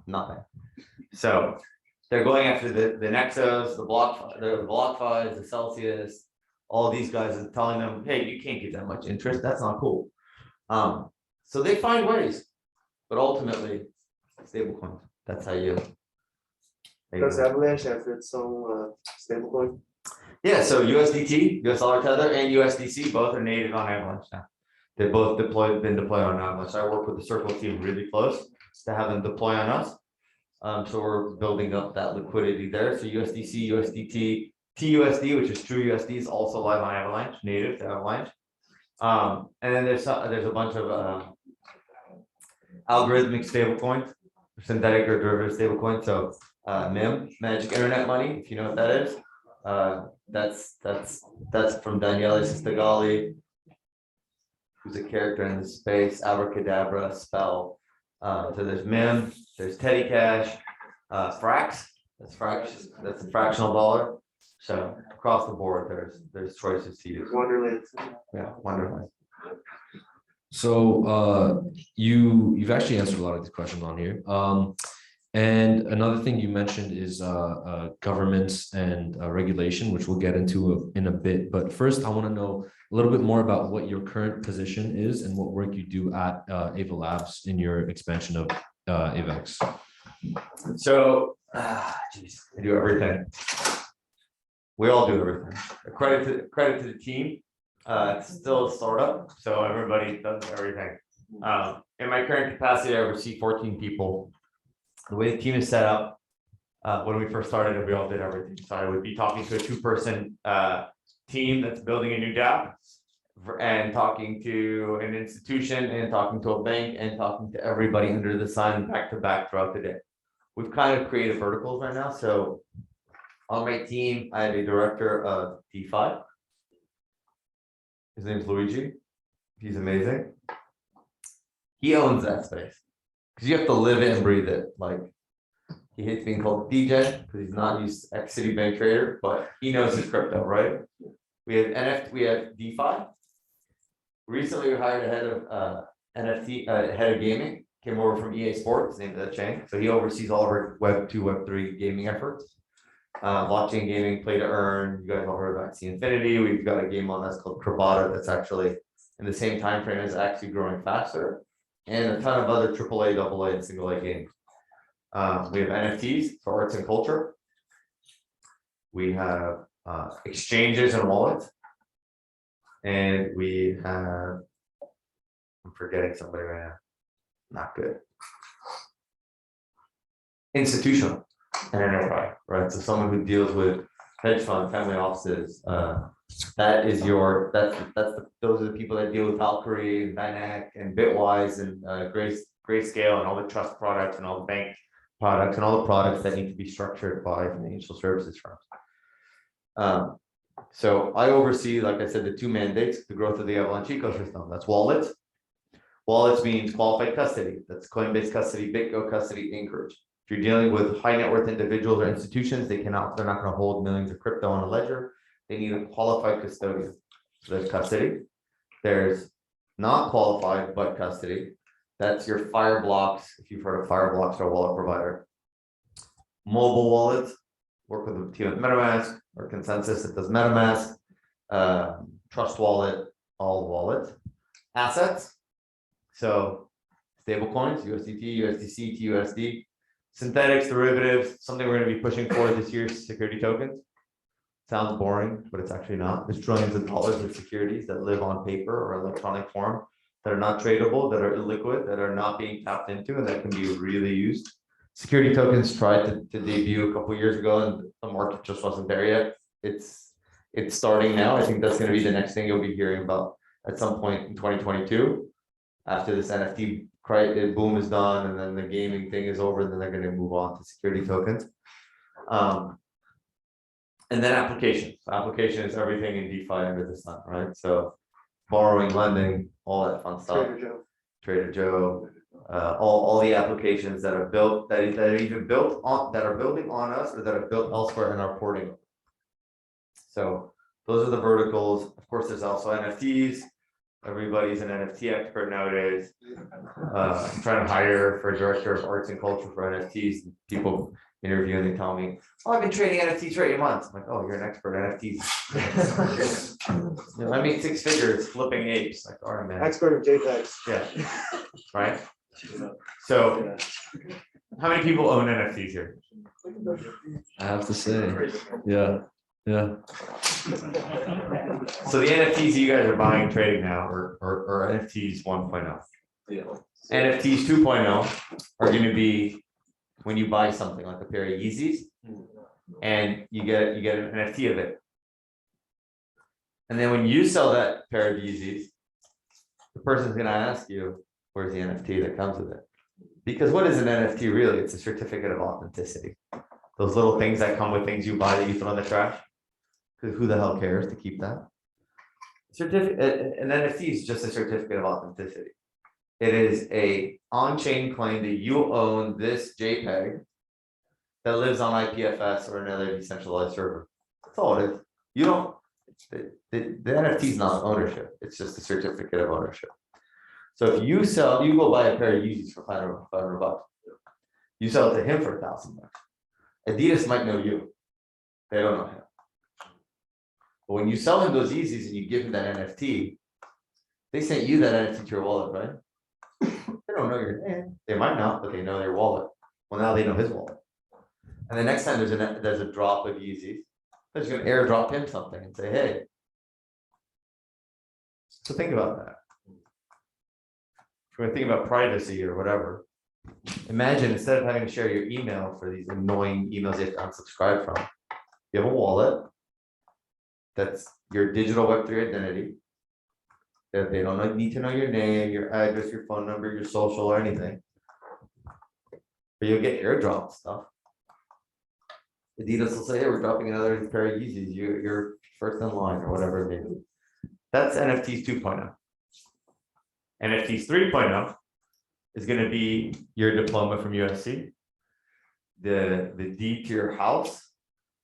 nothing. So they're going after the Nexos, the BlockFis, the Celsius, all these guys and telling them, hey, you can't get that much interest. That's not cool. So they find ways, but ultimately, stablecoins. That's how you. Does Avalanche have its own stablecoin? Yeah, so USDT, US dollar tether, and USDC both are native on Avalanche now. They've both been deployed on Avalanche. I work with the Circle team really close to have them deploy on us. So we're building up that liquidity there. So USDC, USDT, TUSD, which is true USD, is also live on Avalanche, native to Avalanche. And then there's a bunch of algorithmic stablecoins, synthetic or derivative stablecoins. So MIM, Magic Internet Money, if you know what that is. That's from Daniele Sistagali, who's a character in the space. Abracadabra, spell. So there's MIM, there's Teddy Cash, Frax. That's a fractional dollar. So across the board, there's choices to use. Wonderland. Yeah, Wonderland. So you've actually answered a lot of these questions on here. And another thing you mentioned is governments and regulation, which we'll get into in a bit. But first, I want to know a little bit more about what your current position is and what work you do at AVA Labs in your expansion of AVAX. So, geez, I do everything. We all do everything. Credit to the team. It's still a startup, so everybody does everything. In my current capacity, I oversee 14 people. The way the team is set up, when we first started, we all did everything. So I would be talking to a 2-person team that's building a new DApp, and talking to an institution, and talking to a bank, and talking to everybody under the sun back to back throughout the day. We've kind of created verticals right now. So on my team, I have a director of DeFi. His name's Luigi. He's amazing. He owns that space because you have to live it and breathe it. Like, he hates being called DJ because he's not used to ex-Citibank trader, but he knows his crypto, right? We have NFT, we have DeFi. Recently, we hired a head of NFT, head of gaming, came over from EA Sports, named that chain. So he oversees all of our Web 2, Web 3 gaming efforts. Blockchain gaming, play to earn. You guys all heard about Infinity. We've got a game on that's called Crabata that's actually in the same time frame as actually growing faster, and a ton of other AAA, AA, and single A games. We have NFTs for arts and culture. We have exchanges and wallets, and we have, I'm forgetting somebody right now. Not good. Institutional and enterprise, right? So someone who deals with hedge fund, family offices, that is your, those are the people that deal with Valkyrie and Dynac and Bitwise and Grayscale and all the trust products and all the bank products and all the products that need to be structured by financial services firms. So I oversee, like I said, the 2 mandates, the growth of the Avalanche ecosystem. That's wallets. Wallets means qualified custody. That's Coinbase custody, BitGo custody, Anchorage. If you're dealing with high net worth individuals or institutions, they're not going to hold millions of crypto on a ledger. They need a qualified custodian. So there's custody. There's not qualified, but custody. That's your Fireblocks. If you've heard of Fireblocks, our wallet provider. Mobile wallets, work with the team at MetaMask or Consensus that does MetaMask. Trust wallet, all wallets. Assets. So stable coins, USDT, USDC, TUSD. Synthetics, derivatives, something we're going to be pushing for this year, security tokens. Sounds boring, but it's actually not. There's trillions of dollars of securities that live on paper or electronic form that are not tradable, that are illiquid, that are not being tapped into, and that can be really used. Security tokens tried to debut a couple years ago, and the market just wasn't there yet. It's starting now. I think that's going to be the next thing you'll be hearing about at some point in 2022. After this NFT boom is done, and then the gaming thing is over, then they're going to move on to security tokens. And then applications. Application is everything in DeFi under the sun, right? So borrowing, lending, all that fun stuff. Trader Joe, all the applications that are built, that are either built on, that are building on us, or that are built elsewhere and are porting. So those are the verticals. Of course, there's also NFTs. Everybody's an NFT expert nowadays. I'm trying to hire for a director of arts and culture for NFTs. People interview and they tell me, "Oh, I've been trading NFTs for 8 months." I'm like, "Oh, you're an expert in NFTs." You know, I made 6 figures flipping apes. Like, all right, man. Expert in JPEGs. Yeah. Right. So, how many people own NFTs here? I have to say, yeah. So the NFTs you guys are buying and trading now are NFTs 1.0. Yeah. NFTs 2.0 are going to be when you buy something like a pair of Yeezys and you get an NFT of it. And then when you sell that pair of Yeezys, the person's going to ask you, where's the NFT that comes with it? Because what is an NFT really? It's a certificate of authenticity. Those little things that come with things you buy that you throw in the trash. Because who the hell cares to keep that? An NFT is just a certificate of authenticity. It is a on-chain claim that you own this JPEG that lives on IPFS or another decentralized server. That's all it is. You don't. The NFT is not ownership. It's just a certificate of ownership. So if you go buy a pair of Yeezys for $500. You sell it to him for $1,000. Adidas might know you. They don't know him. But when you sell him those Yeezys and you give him that NFT, they sent you that NFT to your wallet, right? They don't know your name. They might not, but they know your wallet. Well, now they know his wallet. And the next time there's a drop of Yeezys, they're just going to airdrop him something and say, hey. So think about that. If we're going to think about privacy or whatever, Imagine instead of having to share your email for these annoying emails you have to unsubscribe from, you have a wallet that's your digital Web3 identity. That they don't need to know your name, your address, your phone number, your social, or anything. But you'll get airdrop stuff. Adidas will say, hey, we're dropping another pair of Yeezys. You're first in line, or whatever it may be. That's NFTs 2.0. NFTs 3.0 is going to be your diploma from USC, the deed to your house,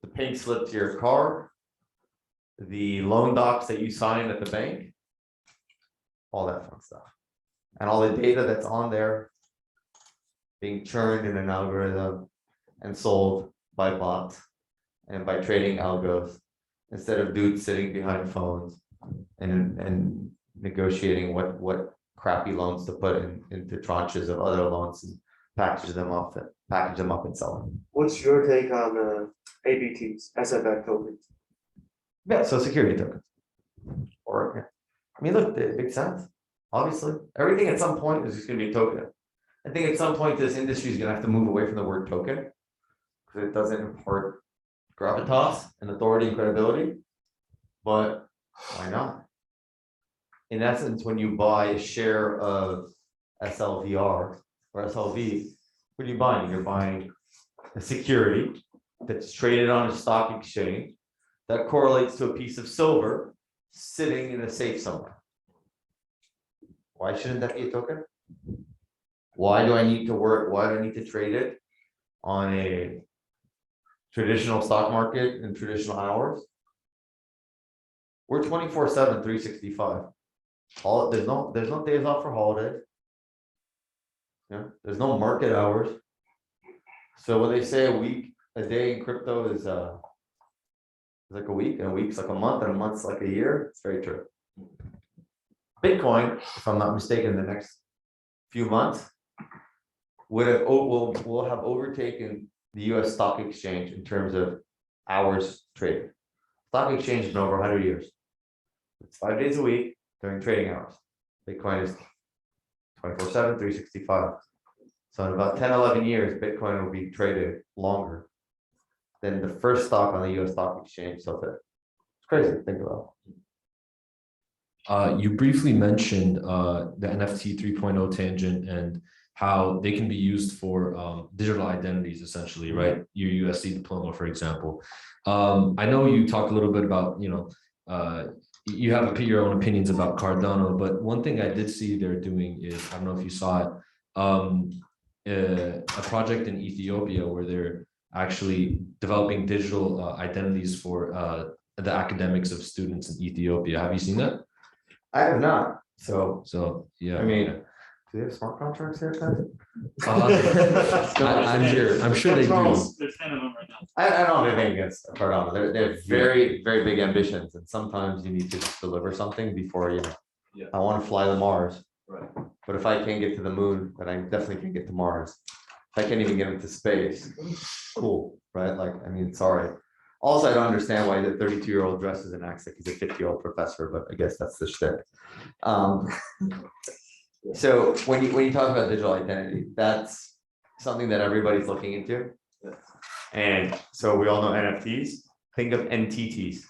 the pink slip to your car, the loan docs that you sign at the bank, all that fun stuff. And all the data that's on there being churned in an algorithm and sold by bots and by trading algos instead of dudes sitting behind phones and negotiating what crappy loans to put into tranches of other loans and package them up and sell them. What's your take on the ABTs, SFX tokens? Yeah, so security tokens. Or I mean, look, it makes sense. Obviously, everything at some point is just going to be a token. I think at some point this industry is going to have to move away from the word token because it doesn't impart gravitas and authority and credibility. But why not? In essence, when you buy a share of SLVR or SLV, what are you buying? You're buying a security that's traded on a stock exchange that correlates to a piece of silver sitting in a safe somewhere. Why shouldn't that be a token? Why do I need to work? Why do I need to trade it on a traditional stock market in traditional hours? We're 24/7, 365. There's no days off for holidays. Yeah, there's no market hours. So when they say a day in crypto is like a week, and a week's like a month, and a month's like a year, it's very true. Bitcoin, if I'm not mistaken, in the next few months will have overtaken the US stock exchange in terms of hours traded. Stock exchange has been over 100 years. It's 5 days a week during trading hours. Bitcoin is 24/7, 365. So in about 10, 11 years, Bitcoin will be traded longer than the first stock on the US stock exchange. So it's crazy to think about. You briefly mentioned the NFT 3.0 tangent and how they can be used for digital identities, essentially, right? Your USC diploma, for example. I know you talked a little bit about, you have your own opinions about Cardano, but one thing I did see they're doing is, I don't know if you saw it, a project in Ethiopia where they're actually developing digital identities for the academics of students in Ethiopia. Have you seen that? I have not. So Yeah. I mean, do they have smart contracts here, guys? I'm sure they do. There's 10 of them right now. I don't have anything against Cardano. They have very, very big ambitions, and sometimes you need to just deliver something before I want to fly to Mars. Right. But if I can't get to the moon, then I definitely can get to Mars. If I can't even get into space, cool, right? Like, I mean, sorry. Also, I don't understand why the 32-year-old dresses and acts like he's a 50-year-old professor, but I guess that's the shtick. So when you talk about digital identity, that's something that everybody's looking into. And so we all know NFTs. Think of NTTs.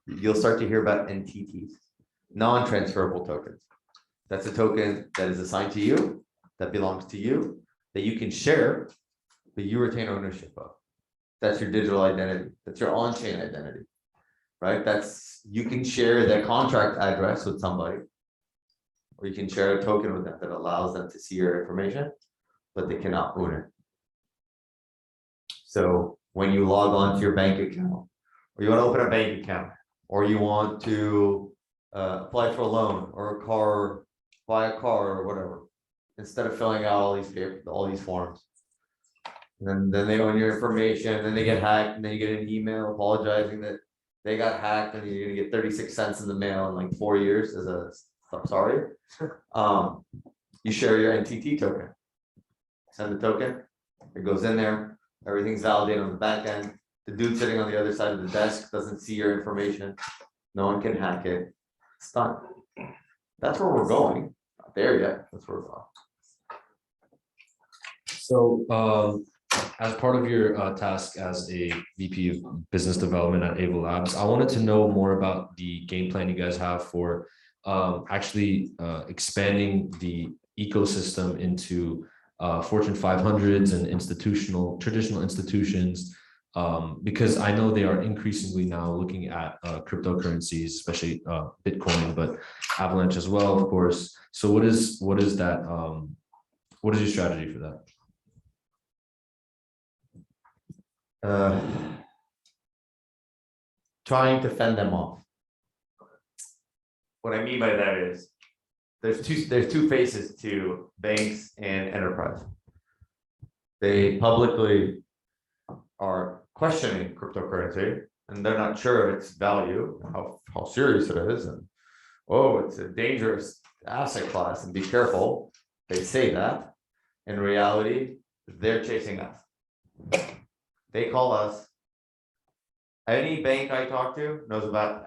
You'll start to hear about NTTs, non-transferable tokens. That's a token that is assigned to you, that belongs to you, that you can share, but you retain ownership of. That's your digital identity. That's your on-chain identity, right? You can share their contract address with somebody, or you can share a token with them that allows them to see your information, but they cannot own it. So when you log on to your bank account, or you want to open a bank account, or you want to apply for a loan or a car, buy a car or whatever, instead of filling out all these forms, and then they own your information, then they get hacked, and then you get an email apologizing that they got hacked, and you're gonna get 36 cents in the mail in like 4 years as a sorry. You share your NTT token. Send the token, it goes in there, everything's validated on the back end. The dude sitting on the other side of the desk doesn't see your information. No one can hack it. It's done. That's where we're going. Not there yet. That's where we're going. So, as part of your task as a VP of Business Development at AVA Labs, I wanted to know more about the game plan you guys have for actually expanding the ecosystem into Fortune 500s and traditional institutions, because I know they are increasingly now looking at cryptocurrencies, especially Bitcoin, but Avalanche as well, of course. So what is that? What is your strategy for that? Trying to fend them off. What I mean by that is there's two faces to banks and enterprise. They publicly are questioning cryptocurrency and they're not sure of its value, how serious it is, and oh, it's a dangerous asset class and be careful. They say that. In reality, they're chasing us. They call us. Any bank I talk to knows about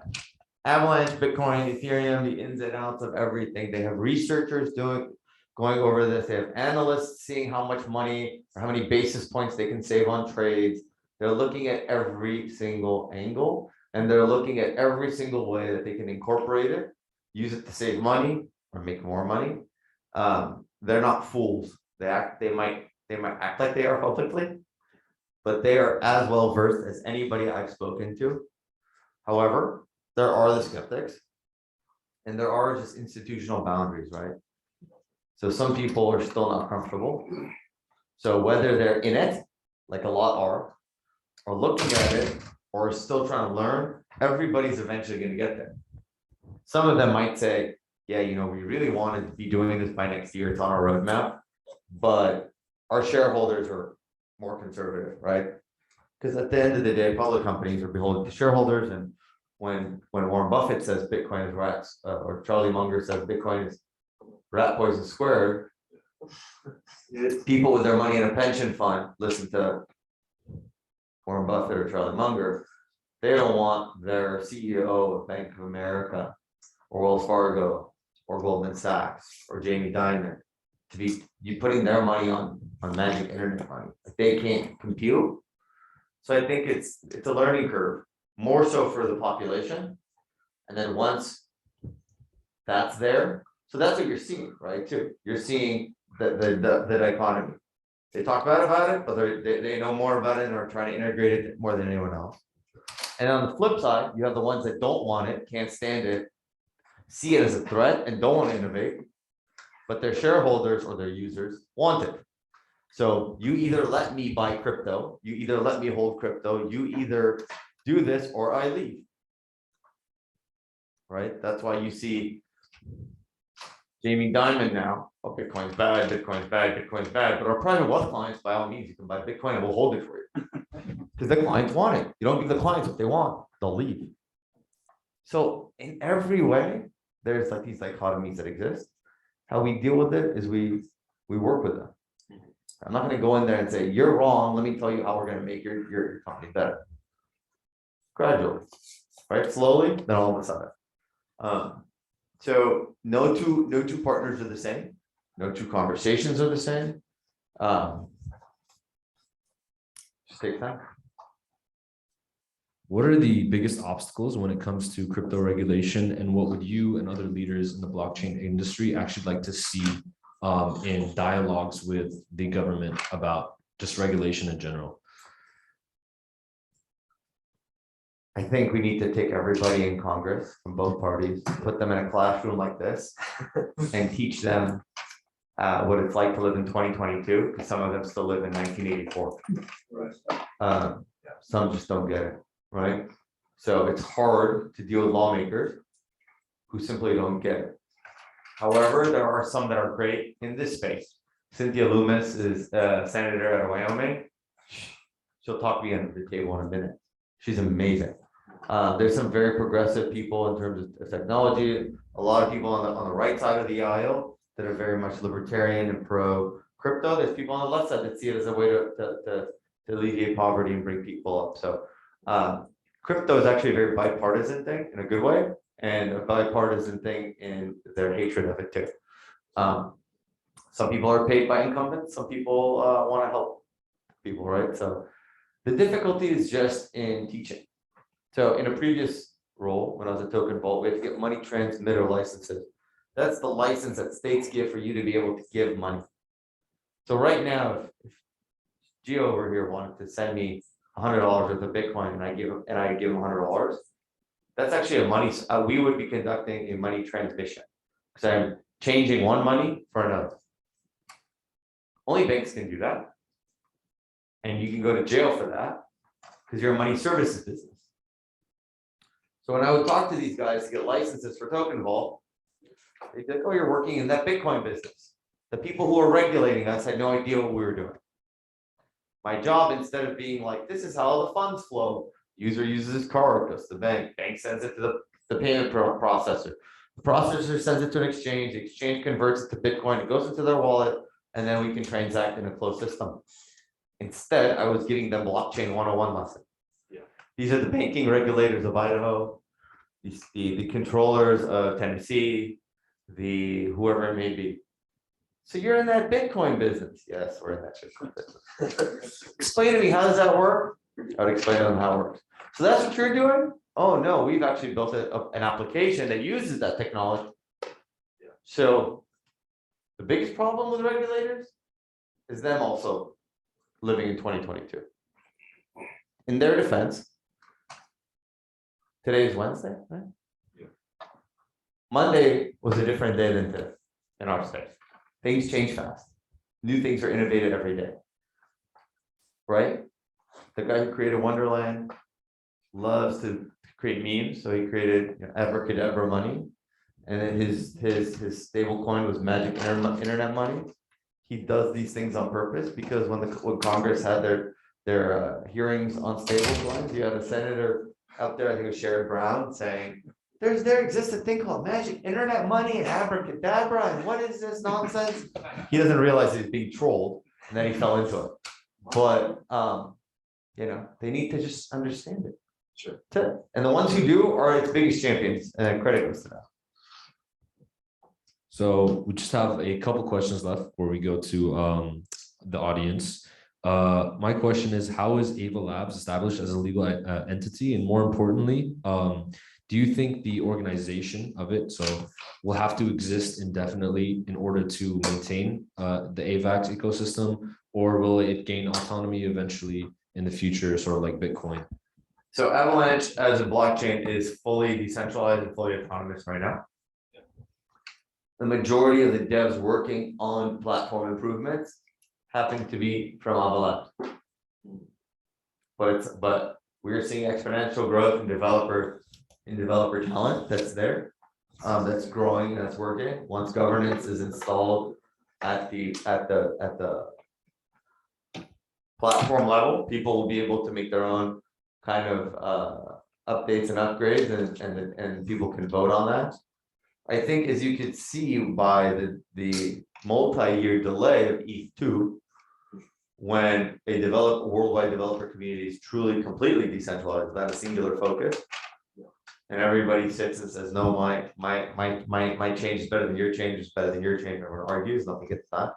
Avalanche, Bitcoin, Ethereum, the ins and outs of everything. They have researchers going over this. They have analysts seeing how much money or how many basis points they can save on trades. They're looking at every single angle, and they're looking at every single way that they can incorporate it, use it to save money or make more money. They're not fools. They might act like they are publicly, but they are as well versed as anybody I've spoken to. However, there are the skeptics, and there are just institutional boundaries, right? So some people are still not comfortable. So whether they're in it, like a lot are, or looking at it, or still trying to learn, everybody's eventually going to get there. Some of them might say, yeah, we really wanted to be doing this by next year. It's on our roadmap, but our shareholders are more conservative, right? Because at the end of the day, public companies are beholden to shareholders. And when Warren Buffett says Bitcoin is rats, or Charlie Munger says Bitcoin is rat poison squared, people with their money in a pension fund listen to Warren Buffett or Charlie Munger. They don't want their CEO of Bank of America or Wells Fargo or Goldman Sachs or Jamie Dimon to be putting their money on magic internet money. They can't compute. So I think it's a learning curve, more so for the population. And then once that's there, so that's what you're seeing, right? Too, you're seeing the dichotomy. They talk about it, but they know more about it and are trying to integrate it more than anyone else. And on the flip side, you have the ones that don't want it, can't stand it, see it as a threat, and don't want to innovate, but their shareholders or their users want it. So you either let me buy crypto, you either let me hold crypto, you either do this or I leave. Right? That's why you see Jamie Dimon now, oh, Bitcoin's bad, Bitcoin's bad, Bitcoin's bad. But our private wealth clients, by all means, you can buy Bitcoin and we'll hold it for you. Because the clients want it. You don't give the clients what they want, they'll leave. So in every way, there's like these dichotomies that exist. How we deal with it is we work with them. I'm not going to go in there and say, you're wrong. Let me tell you how we're going to make your company better. Gradually, right? Slowly, then all of a sudden. So no two partners are the same. No two conversations are the same. Just take time. What are the biggest obstacles when it comes to crypto regulation, and what would you and other leaders in the blockchain industry actually like to see in dialogues with the government about just regulation in general? I think we need to take everybody in Congress from both parties, put them in a classroom like this, and teach them what it's like to live in 2022, because some of them still live in 1984. Right. Some just don't get it, right? So it's hard to deal with lawmakers who simply don't get it. However, there are some that are great in this space. Cynthia Loomis is a senator out of Wyoming. She'll talk me under the table in a minute. She's amazing. There's some very progressive people in terms of technology. A lot of people on the right side of the aisle that are very much libertarian and pro crypto. There's people on the left side that see it as a way to alleviate poverty and bring people up. So crypto is actually a very bipartisan thing in a good way, and a bipartisan thing in their hatred of it too. Some people are paid by incumbents, some people want to help people, right? So the difficulty is just in teaching. So in a previous role, when I was at Token Vault, we had to get money transmitter licenses. That's the license that states give for you to be able to give money. So right now, if Gio over here wanted to send me $100 worth of Bitcoin and I give him $100, that's actually a money, we would be conducting a money transmission because I'm changing one money for another. Only banks can do that. And you can go to jail for that because you're a money services business. So when I would talk to these guys to get licenses for Token Vault, they'd be like, oh, you're working in that Bitcoin business. The people who are regulating us had no idea what we were doing. My job, instead of being like, this is how the funds flow, user uses his card, goes to the bank sends it to the payment processor. The processor sends it to an exchange, the exchange converts it to Bitcoin, it goes into their wallet, and then we can transact in a closed system. Instead, I was giving them blockchain 101 lesson. Yeah. These are the banking regulators of Idaho, the controllers of Tennessee, the whoever it may be. So you're in that Bitcoin business. Yes, we're in that Bitcoin business. Explain to me, how does that work? I would explain to them how it works. So that's what you're doing? Oh no, we've actually built an application that uses that technology. Yeah. So the biggest problem with regulators is them also living in 2022. In their defense, today is Wednesday, right? Yeah. Monday was a different day than today in our space. Things change fast. New things are innovated every day. Right? The guy who created Wonderland loves to create memes, so he created abracadabra money, and then his stable coin was magic internet money. He does these things on purpose because when Congress had their hearings on stable coins, you had a senator out there, I think it was Sherrod Brown, saying there exists a thing called magic internet money and abracadabra, and what is this nonsense? He doesn't realize he's being trolled, and then he fell into it. But they need to just understand it. Sure. And the ones who do are its biggest champions, and credit goes to them. So we just have a couple questions left before we go to the audience. My question is, how is AVA Labs established as a legal entity? And more importantly, do you think the organization of it will have to exist indefinitely in order to maintain the AVAX ecosystem, or will it gain autonomy eventually in the future, sort of like Bitcoin? So Avalanche as a blockchain is fully decentralized and fully autonomous right now. The majority of the devs working on platform improvements happen to be from AVA Labs. But we're seeing exponential growth in developer talent that's there, that's growing, that's working. Once governance is installed at the platform level, people will be able to make their own kind of updates and upgrades, and people can vote on that. I think, as you could see by the multi-year delay of ETH2, when a worldwide developer community is truly completely decentralized, without a singular focus, and everybody sits and says, no, my change is better than your change, is better than your change, everyone argues, nothing gets done.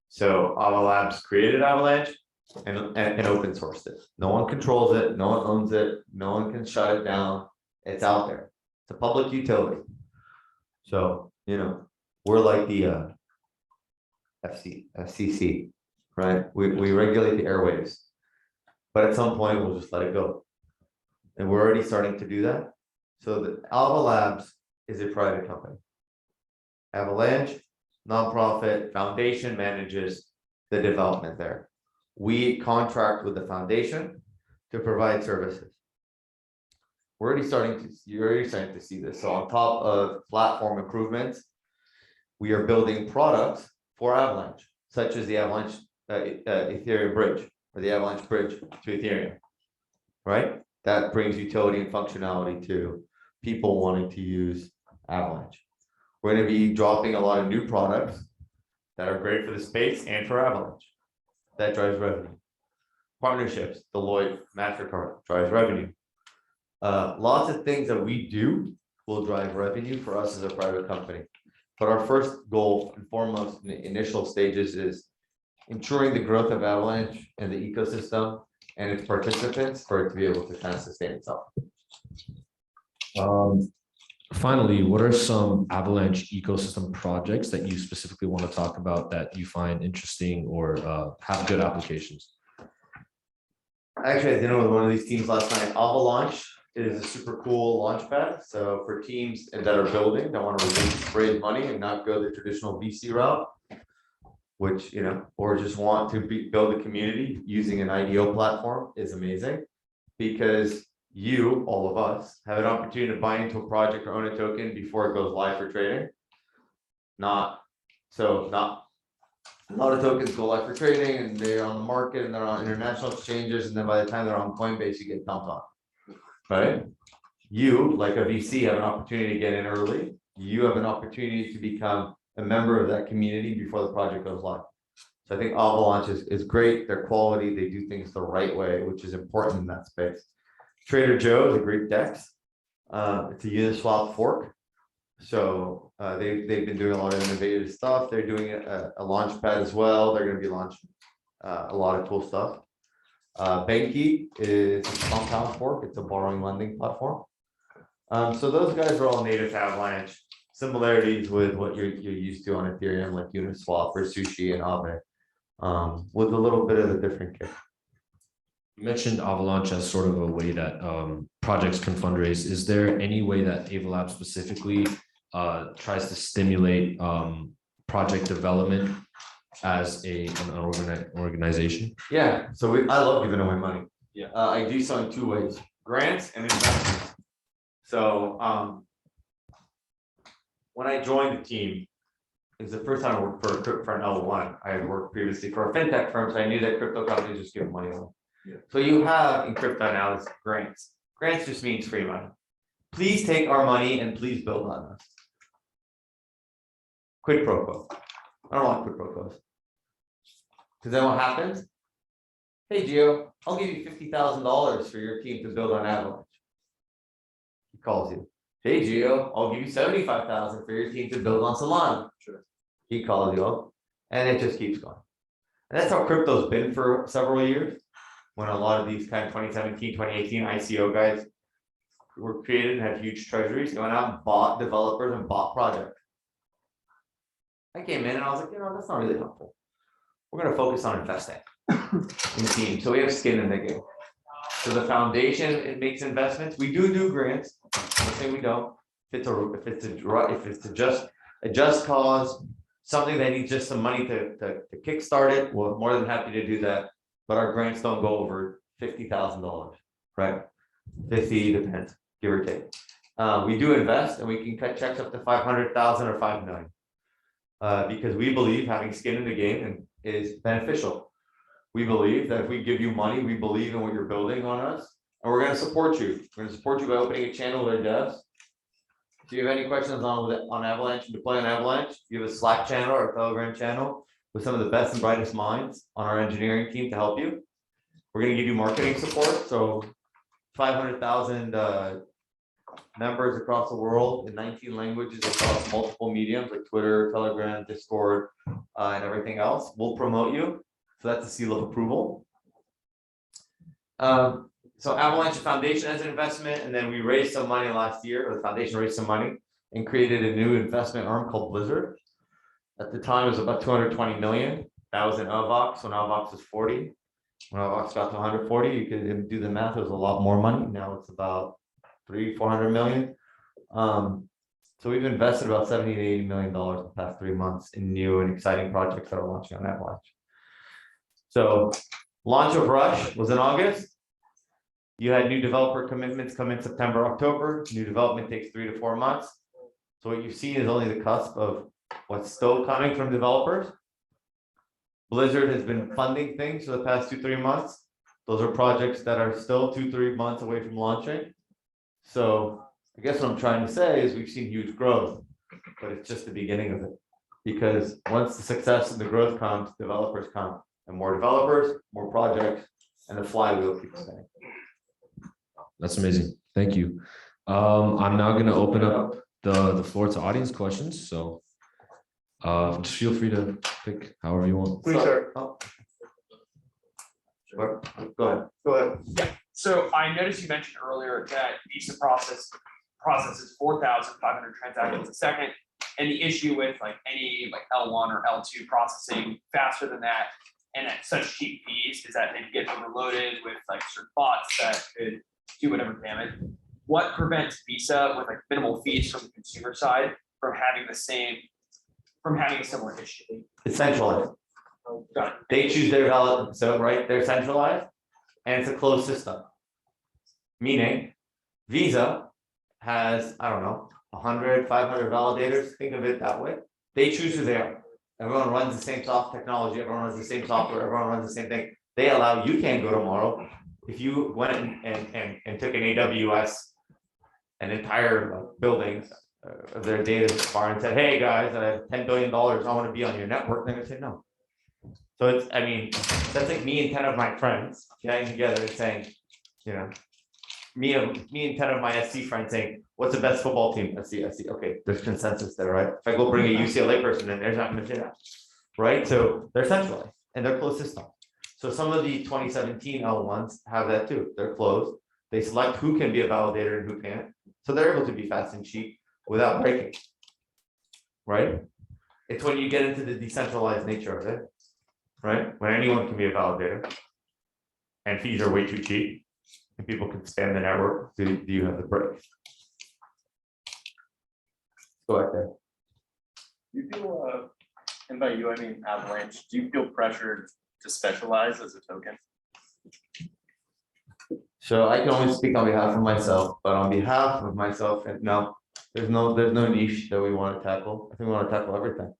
So AVA Labs created Avalanche and open sourced it. No one controls it, no one owns it, no one can shut it down. It's out there. It's a public utility. So, we're like the FCC, right? We regulate the airwaves, but at some point we'll just let it go. And we're already starting to do that. So the AVA Labs is a private company. Avalanche, nonprofit foundation, manages the development there. We contract with the foundation to provide services. You're already starting to see this. So on top of platform improvements, we are building products for Avalanche, such as the Avalanche Ethereum bridge, or the Avalanche bridge to Ethereum, right? That brings utility and functionality to people wanting to use Avalanche. We're going to be dropping a lot of new products that are great for the space and for Avalanche. That drives revenue. Partnerships, Deloitte, MasterCard drives revenue. Lots of things that we do will drive revenue for us as a private company. But our first goal and foremost in the initial stages is ensuring the growth of Avalanche and the ecosystem and its participants for it to be able to kind of sustain itself. Finally, what are some Avalanche ecosystem projects that you specifically want to talk about that you find interesting or have good applications? Actually, I had dinner with one of these teams last night. Avalanche is a super cool launch pad. So for teams that are building, that want to raise money and not go the traditional VC route, which, you know, or just want to build a community using an IDO platform is amazing, because you, all of us, have an opportunity to buy into a project or own a token before it goes live for trading. Not a lot of tokens go live for trading and they're on the market and they're on international exchanges, and then by the time they're on Coinbase, you get dumped on, right? You, like a VC, have an opportunity to get in early. You have an opportunity to become a member of that community before the project goes live. So I think Avalanche is great. They're quality. They do things the right way, which is important in that space. Trader Joe is a great DEX. It's a Uniswap fork. So they've been doing a lot of innovative stuff. They're doing a launch pad as well. They're going to be launching a lot of cool stuff. Banky is a compound fork. It's a borrowing lending platform. So those guys are all native to Avalanche. Similarities with what you're used to on Ethereum, like Uniswap or Sushi and AVA, with a little bit of a different kick. You mentioned Avalanche as sort of a way that projects can fundraise. Is there any way that AVA Labs specifically tries to stimulate project development as an organization? Yeah, so I love giving away money. Yeah. I do so in two ways: grants and investments. So when I joined the team, it was the first time I worked for an L1. I had worked previously for a fintech firm, so I knew that crypto companies just give money away. Yeah. So you have in crypto now is grants. Grants just means free money. Please take our money and please build on us. Quid pro quo. I don't want quid pro quos. Because then what happens? Hey Gio, I'll give you $50,000 for your team to build on Avalanche. He calls you. Hey Gio, I'll give you $75,000 for your team to build on Solana. Sure. He calls you up, and it just keeps going. And that's how crypto's been for several years. When a lot of these kind of 2017, 2018 ICO guys were created and had huge treasuries, going out and bought developers and bought projects. I came in and I was like, you know, that's not really helpful. We're going to focus on investing in teams. So we have skin in the game. So the foundation, it makes investments. We do grants. I'm not saying we don't. If it's a just cause, something that needs just some money to kickstart it, we're more than happy to do that. But our grants don't go over $50,000, right? 50 depends, give or take. We do invest, and we can cut checks up to 500,000 or 5 million, because we believe having skin in the game is beneficial. We believe that if we give you money, we believe in what you're building on us, and we're going to support you. We're going to support you by opening a channel with our devs. If you have any questions on Avalanche and deploy on Avalanche, you have a Slack channel or a Telegram channel with some of the best and brightest minds on our engineering team to help you. We're going to give you marketing support. So 500,000 members across the world in 19 languages across multiple mediums like Twitter, Telegram, Discord, and everything else. We'll promote you. So that's a seal of approval. So Avalanche Foundation as an investment, and then we raised some money last year, or the foundation raised some money and created a new investment arm called Blizzard. At the time, it was about 220 million. That was in AVAX when AVAX was 40. When AVAX got to 140, you could do the math. It was a lot more money. Now it's about 300-400 million. So we've invested about $70 to $80 million in the past 3 months in new and exciting projects that are launching on Avalanche. So launch of Rush was in August. You had new developer commitments come in September, October. New development takes 3 to 4 months. So what you've seen is only the cusp of what's still coming from developers. Blizzard has been funding things for the past 2-3 months. Those are projects that are still 2-3 months away from launching. So I guess what I'm trying to say is we've seen huge growth, but it's just the beginning of it. Because once the success and the growth comes, developers come, and more developers, more projects, and the flywheel keeps spinning. That's amazing. Thank you. I'm now going to open up the floor to audience questions. So Just feel free to pick however you want. Please, sir. Oh. Sure. Go ahead. Go ahead. So I noticed you mentioned earlier that Visa processes 4,500 transactions a second. And the issue with like any like L1 or L2 processing faster than that and at such cheap fees is that they get overloaded with like certain bots that could do whatever damage. What prevents Visa with like minimal fees from the consumer side from having a similar issue? It's centralized. Got it. They choose their valid, so right, they're centralized and it's a closed system. Meaning Visa has, I don't know, 100, 500 validators, think of it that way. They choose who they are. Everyone runs the same soft technology, everyone runs the same software, everyone runs the same thing. They allow, you can't go tomorrow. If you went and took an AWS, an entire building of their data bar and said, hey guys, I have $10 billion, I want to be on your network, they're gonna say no. So it's, I mean, that's like me and 10 of my friends getting together and saying, you know, me and 10 of my SC friends saying, what's the best football team? SC. Okay, there's consensus there, right? If I go bring a UCLA person in, there's not gonna say that, right? So they're centralized and they're closed system. So some of the 2017 L1s have that too. They're closed. They select who can be a validator and who can't. So they're able to be fast and cheap without breaking, right? It's when you get into the decentralized nature of it, right? When anyone can be a validator and fees are way too cheap and people can span the network, do you have the break? Go ahead there. Do you feel, and by you, I mean Avalanche, do you feel pressured to specialize as a token? So I can only speak on behalf of myself, but on behalf of myself, and no, there's no niche that we want to tackle. I think we want to tackle everything.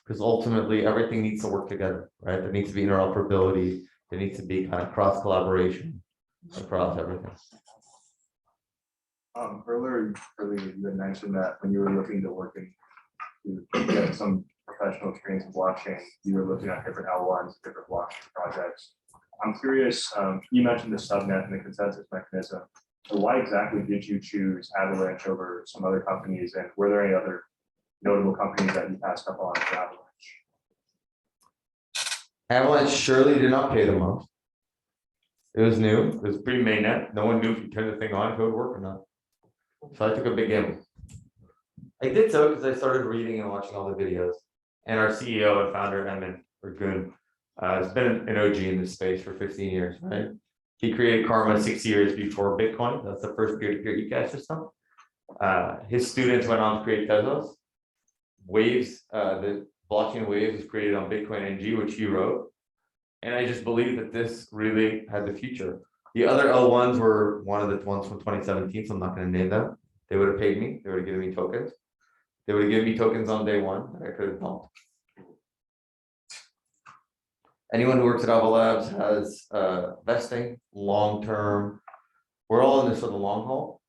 Because ultimately everything needs to work together, right? There needs to be interoperability, there needs to be kind of cross collaboration across everything. Earlier you had mentioned that when you were looking to work to get some professional experience in blockchain, you were looking at different L1s, different blockchain projects. I'm curious, you mentioned the subnet and the consensus mechanism. So why exactly did you choose Avalanche over some other companies, and were there any other notable companies that you passed up on for Avalanche? Avalanche surely did not pay the most. It was new, it was pre-mainnet. No one knew if you turned the thing on if it would work or not. So I took a big gamble. I did so because I started reading and watching all the videos. And our CEO and founder, Emin Ergun, has been an OG in this space for 15 years, right? He created Karma 6 years before Bitcoin. That's the first peer-to-peer e-cash system. His students went on to create Tezos. Waves, the blockchain Waves was created on Bitcoin NG, which he wrote. And I just believe that this really had the future. The other L1s were one of the ones from 2017, so I'm not going to name them. They would have paid me. They would have given me tokens. They would have given me tokens on day one that I could have dumped. Anyone who works at AVA Labs has vesting, long-term. We're all in this for the long haul,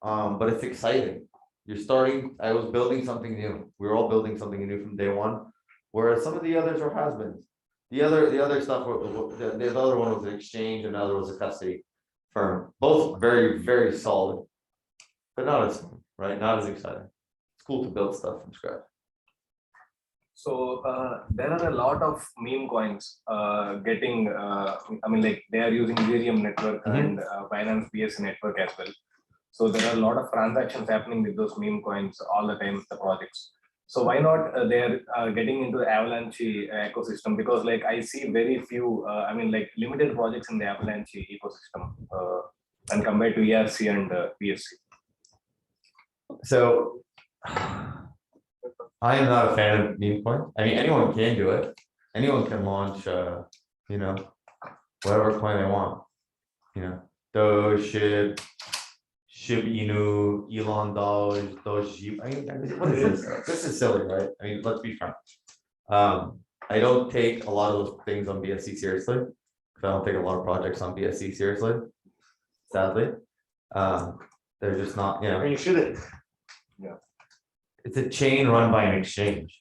but it's exciting. You're starting, I was building something new. We were all building something new from day one, whereas some of the others were has-beens. The other stuff, the other one was an exchange and the other was a custody firm. Both very, very solid, but not as fun, right? Not as exciting. It's cool to build stuff from scratch. So there are a lot of meme coins getting, I mean, like they are using Ethereum network and Binance BSC network as well. So there are a lot of transactions happening with those meme coins all the time, the projects. So why not they are getting into the Avalanche ecosystem? Because like I see very few, I mean, like limited projects in the Avalanche ecosystem when compared to ERC and BSC. So I am not a fan of meme coins. I mean, anyone can do it. Anyone can launch, you know, whatever coin they want. You know, Doge, Shib Inu, Elon Doge, Doge. I mean, what is this? This is silly, right? I mean, let's be frank. I don't take a lot of those things on BSC seriously because I don't take a lot of projects on BSC seriously. Sadly, they're just not. You know, And you shouldn't. it's a chain run by an exchange.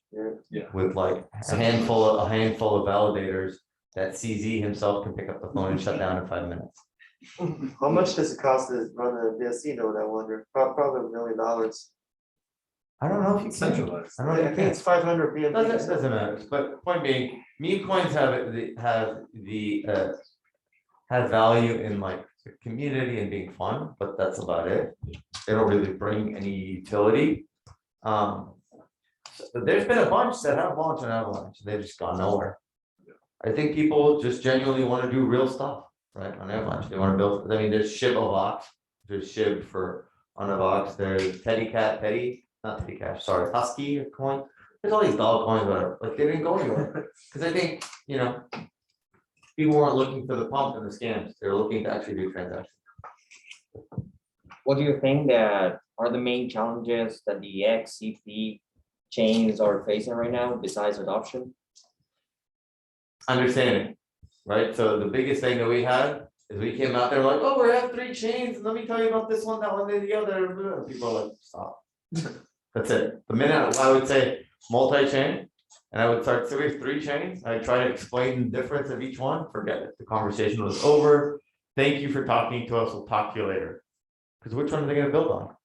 Yeah. With like a handful of validators that CZ himself can pick up the phone and shut down in 5 minutes. How much does it cost to run a BSC node? I wonder. Probably $1 million. I don't know if you can. Centralized. I don't know I if you think can. it's 500 BNB. Doesn't matter, but point being, meme coins have value in like the community and being fun, but that's about it. They don't really bring any utility. So there's been a bunch that have launched an Avalanche, they've just gone nowhere. I think people just genuinely want to do real stuff, right, on Avalanche. They want to build, I mean, there's AVAX, there's SHIB on AVAX, there's not Teddy Cash, sorry, Husky coin. There's all these dog coins, whatever, like they didn't go anywhere. Because I think, people weren't looking for the pump and the scams, they were looking to actually do transactions. What do you think that are the main challenges that the XCP chains are facing right now besides adoption? Understanding, right? So the biggest thing that we had is we came out there like, oh, we have 3 chains, and let me tell you about this one, that one, then the other. And people are like, stop. That's it. The minute I would say multi-chain, and I would start, so we have 3 chains, I try to explain the difference of each one, forget it. The conversation was over. Thank you for talking to us, we'll talk to you later. Because which one are they gonna build on?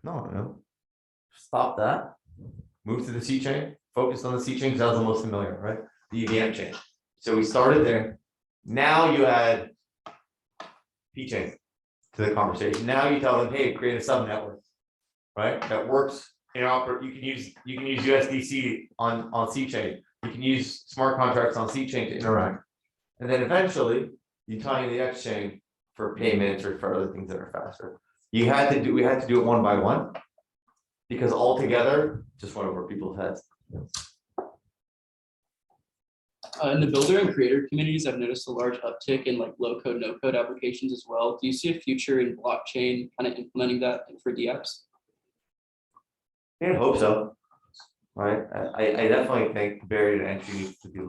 No. Stop that. Move to the C chain, focus on the C chain, because that was the most familiar, right? The EVM chain. So we started there. Now you add P chain to the conversation. Now you tell them, hey, create a sub network, right? That works. You can use USDC on C chain. You can use smart contracts on C chain to interact, and then eventually you tie in the X chain for payments or for other things that are faster. We had to do it one by one because altogether just went over people's heads. In the builder and creator communities, I've noticed a large uptick in like low code, no code applications as well. Do you see a future in blockchain kind of implementing that for DApps? I hope so. Right. I definitely think the barrier to entry needs to be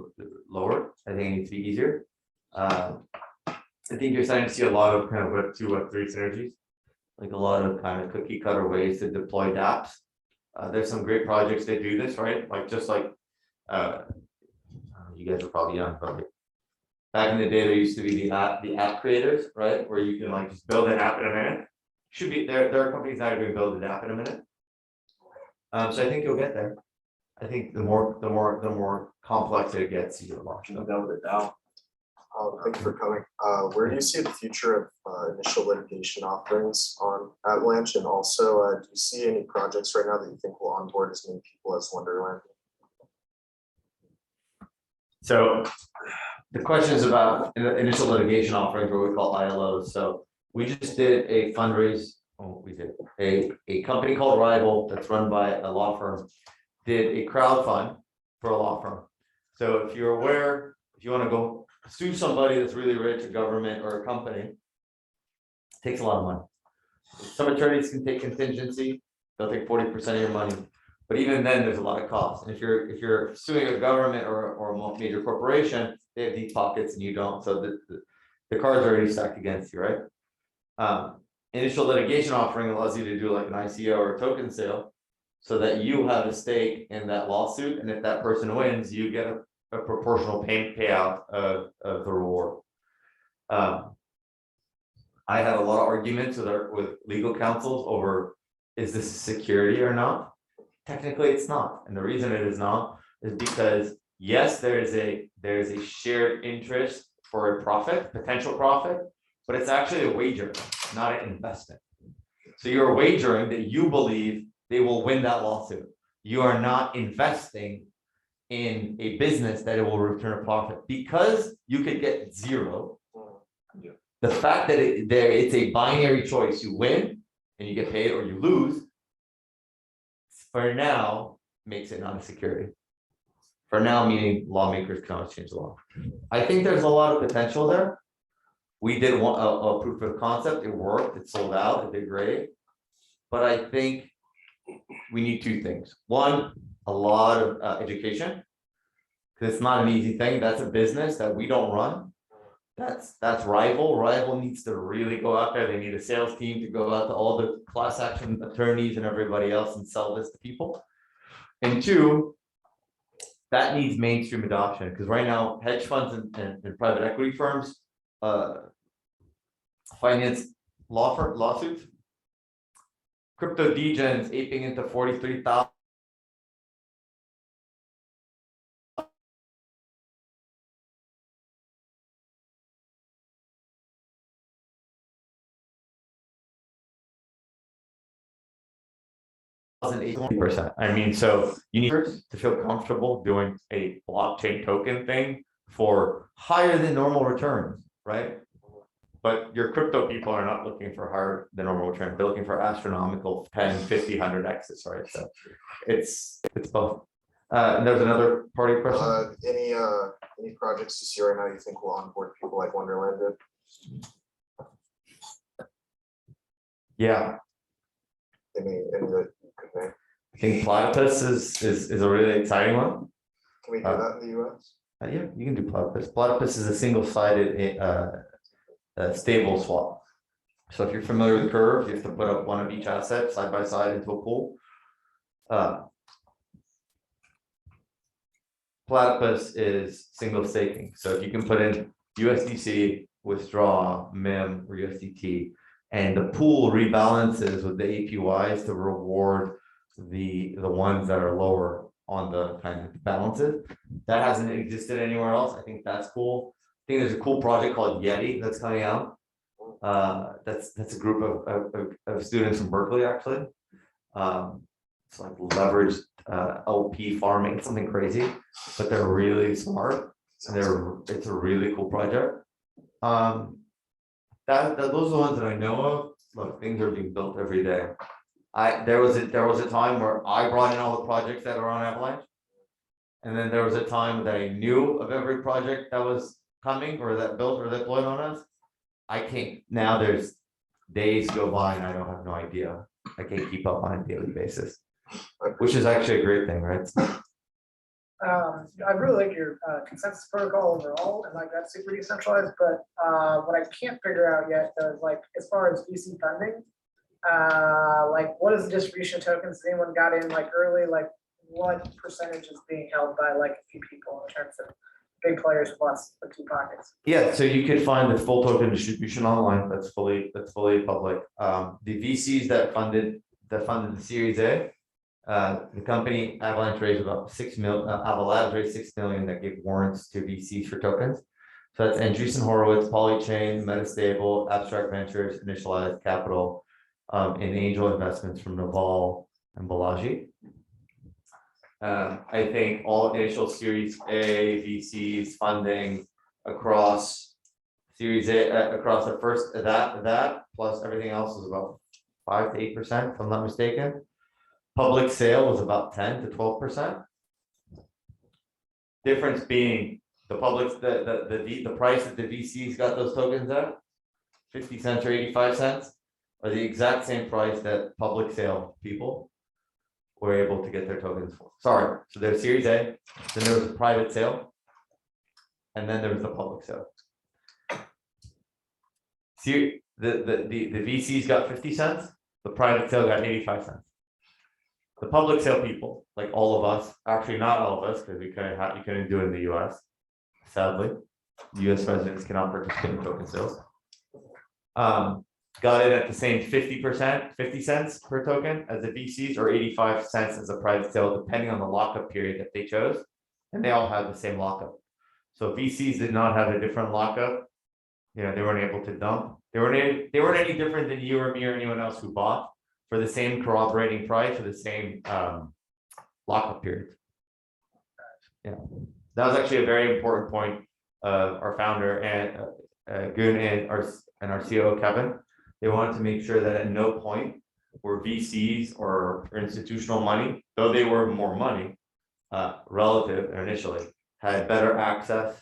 lower. I think it needs to be easier. I think you're starting to see a lot of kind of Web 2, Web 3 synergies, like a lot of kind of cookie cutter ways to deploy dApps. There's some great projects that do this, right? Like just like you guys are probably young, but like back in the day, there used to be the app creators, right? Where you can like just build an app in a minute. Should be there are companies now doing build an app in a minute. So I think you'll get there. I think the more complex it gets, you'll launch. No doubt with it now. Thank you for coming. Where do you see the future of initial litigation offerings on Avalanche? And also, do you see any projects right now that you think will onboard as many people as Wonderland? So the question is about initial litigation offerings, what we call ILOs. So we just did a fundraise. Oh, we did a company called Rival that's run by a law firm did a crowd fund for a law firm. So if you're aware, if you want to go sue somebody that's really rich, a government or a company, it takes a lot of money. Some attorneys can take contingency, they'll take 40% of your money, but even then there's a lot of cost. And if you're suing a government or a major corporation, they have deep pockets and you don't. So the cards are already stacked against you, right? Initial litigation offering allows you to do like an ICO or a token sale so that you have a stake in that lawsuit. And if that person wins, you get a proportional payout of the reward. I had a lot of arguments with legal counsels over, is this a security or not? Technically, it's not. And the reason it is not is because, yes, there is a shared interest for a profit, potential profit, but it's actually a wager, not an investment. So you're wagering that you believe they will win that lawsuit. You are not investing in a business that it will return a profit because you could get zero. The fact that it's a binary choice, you win and you get paid or you lose, for now makes it not a security. For now, meaning lawmakers can always change the law. I think there's a lot of potential there. We did a proof of concept, it worked, it sold out, it did great. But I think we need 2 things. One, a lot of education, because it's not an easy thing. That's a business that we don't run. That's Rival. Rival needs to really go out there. They need a sales team to go out to all the class action attorneys and everybody else and sell this to people. And 2, that needs mainstream adoption, because right now hedge funds and private equity firms finance lawsuits. crypto degens aping into 43,000. %. I mean, so you need to feel comfortable doing a blockchain token thing for higher than normal returns, right? But your crypto people are not looking for higher than normal returns. They're looking for astronomical 10, 50, 100x's, right? So it's both. And there's another party question. Any projects you see right now you think will onboard people like Wonderland did? Yeah, Any that you could name? I think Platypus is a really exciting one. Can we do that in the US? Yeah, you can do Platypus. Platypus is a single-sided stable swap. So if you're familiar with Curve, you have to put up one of each asset side by side into a pool. Platypus is single staking. So if you can put in USDC, withdraw, MIM, or USDT, and the pool rebalances with the APYs to reward the ones that are lower on the kind of balances. That hasn't existed anywhere else. I think that's cool. I think there's a cool project called Yeti that's coming out. That's a group of students from Berkeley, actually. It's like leveraged LP farming, something crazy, but they're really smart. And it's a really cool project. Those are the ones that I know of. Look, things are being built every day. There was a time where I brought in all the projects that are on Avalanche, and then there was a time that I knew of every project that was coming or that built or deployed on us. I can't now. There's days go by and I don't have no idea. I can't keep up on a daily basis, which is actually a great thing, right? I really like your consensus protocol overall, and like that's super decentralized. But what I can't figure out yet is like as far as VC funding, like what is the distribution of tokens? Has anyone got in like early? Like what percentage is being held by like a few people in terms of big players plus the two pockets? Yeah, so you could find the full token distribution online. That's fully public. The VCs that funded the Series A. The company Avalanche raised about 6 million. AVA Labs raised 6 million that gave warrants to VCs for tokens. So that's Andreessen Horowitz, Polychain, Metastable, Abstract Ventures, Initialized Capital, and angel investments from Naval and Balaji. I think all initial Series A VCs funding across Series A across the first that plus everything else was about 5 to 8%, if I'm not mistaken. Public sale was about 10 to 12%. Difference being the public, the price that the VCs got those tokens at, 50 cents or 85 cents, are the exact same price that public sale people were able to get their tokens for. Sorry, so there's Series A, then there was a private sale, and then there was the public sale. See, the VCs got 50 cents, the private sale got 85 cents. The public sale people, like all of us, actually not all of us, because you couldn't do it in the US. Sadly, US residents cannot participate in token sales. Got it at the same 50%, 50 cents per token as the VCs, or 85 cents as a private sale, depending on the lockup period that they chose. And they all had the same lockup. So VCs did not have a different lockup. They weren't able to dump. They weren't any different than you or me or anyone else who bought for the same corroborating price for the same lockup period. Yeah, that was actually a very important point of our founder and Goon and our COO Kevin. They wanted to make sure that at no point were VCs or institutional money, though they were more money relative initially, had better access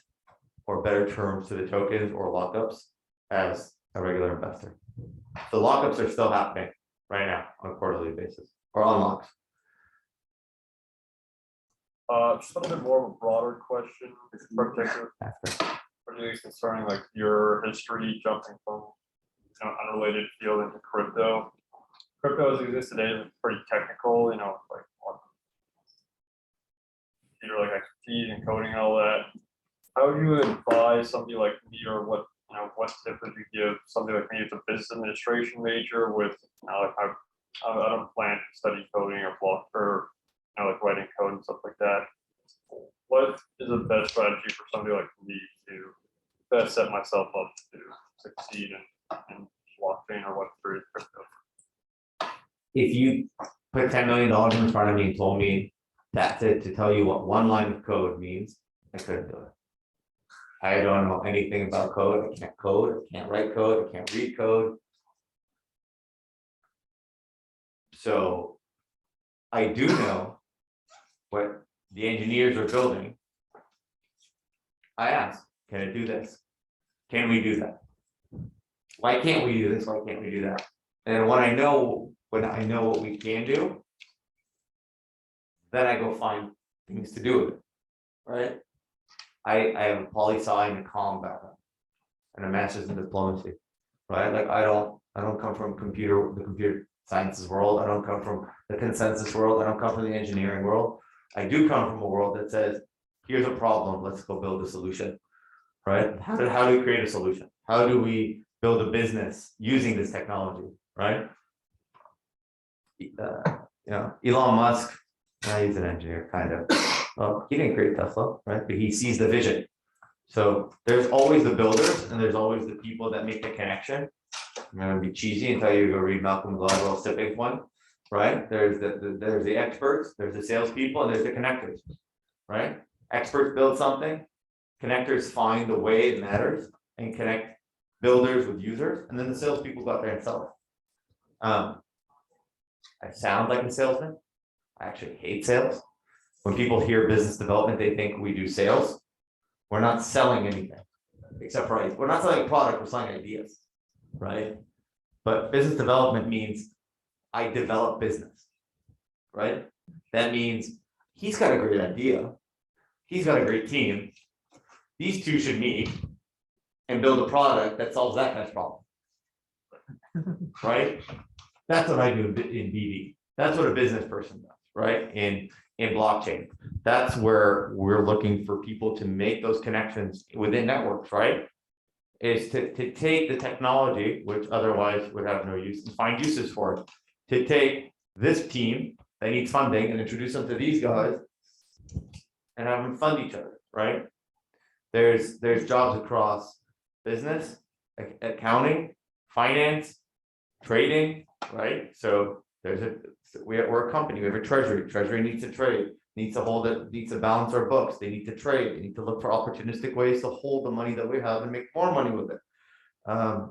or better terms to the tokens or lockups as a regular investor. The lockups are still happening right now on a quarterly basis or unlocks. Just a little bit more of a broader question, particularly concerning like your history jumping from unrelated field into crypto. Crypto as it exists today is pretty technical, like computer like expertise and coding and all that. How would you advise somebody like me, or what tips would you give somebody like me as a business administration major with I don't plan to study coding or block or like writing code and stuff like that. What is the best strategy for somebody like me to best set myself up to succeed in blockchain or Web3 crypto? If you put $10 million in front of me and told me that's it to tell you what one line of code means, I couldn't do it. I don't know anything about code. I can't write code, I can't read code. So I do know what the engineers are building. I ask, can it do this? Can we do that? Why can't we do this? Why can't we do that? And when I know what we can do, then I go find things to do with it, right? I have a poli-sci and a comm background and a master's in diplomacy, right? Like I don't come from the computer sciences world. I don't come from the consensus world. I don't come from the engineering world. I do come from a world that says, here's a problem, let's go build a solution, right? How do we create a solution? How do we build a business using this technology, right? Elon Musk, he's an engineer, kind of. Well, he didn't create Tesla, right? But he sees the vision. So there's always the builders and there's always the people that make the connection. I'm gonna be cheesy and tell you to go read Malcolm Gladwell's Tipping Point, right? There's the experts, there's the salespeople, and there's the connectors, right? Experts build something, connectors find the way it matters and connect builders with users, and then the salespeople go out there and sell it. I sound like a salesman. I actually hate sales. When people hear business development, they think we do sales. We're not selling anything, except for we're not selling a product, we're selling ideas, right? But business development means I develop business, right? That means he's got a great idea. He's got a great team. These two should meet and build a product that solves that guy's problem, right? That's what I do in BD. That's what a business person does, right? In blockchain, that's where we're looking for people to make those connections within networks, right? Is to take the technology, which otherwise would have no use, and find uses for it. To take this team that needs funding and introduce them to these guys and have them fund each other, right? There's jobs across business, accounting, finance, trading, right? So we're a company, we have a treasury needs to trade, needs to hold it, needs to balance our books, they need to trade, they need to look for opportunistic ways to hold the money that we have and make more money with it.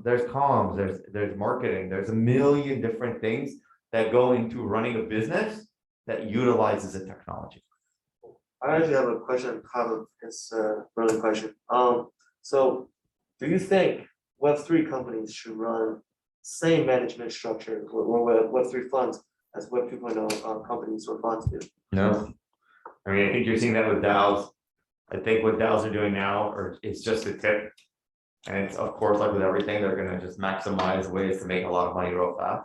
There's comms, there's marketing, there's a million different things that go into running a business that utilizes a technology. I actually have a question, kind of, it's a really question. So do you think Web3 companies should run same management structure or Web3 funds as Web 2.0 companies or funds do? No, I mean, I think you're seeing that with DAOs. I think what DAOs are doing now is just a tip. And it's, of course, like with everything, they're gonna just maximize ways to make a lot of money real fast.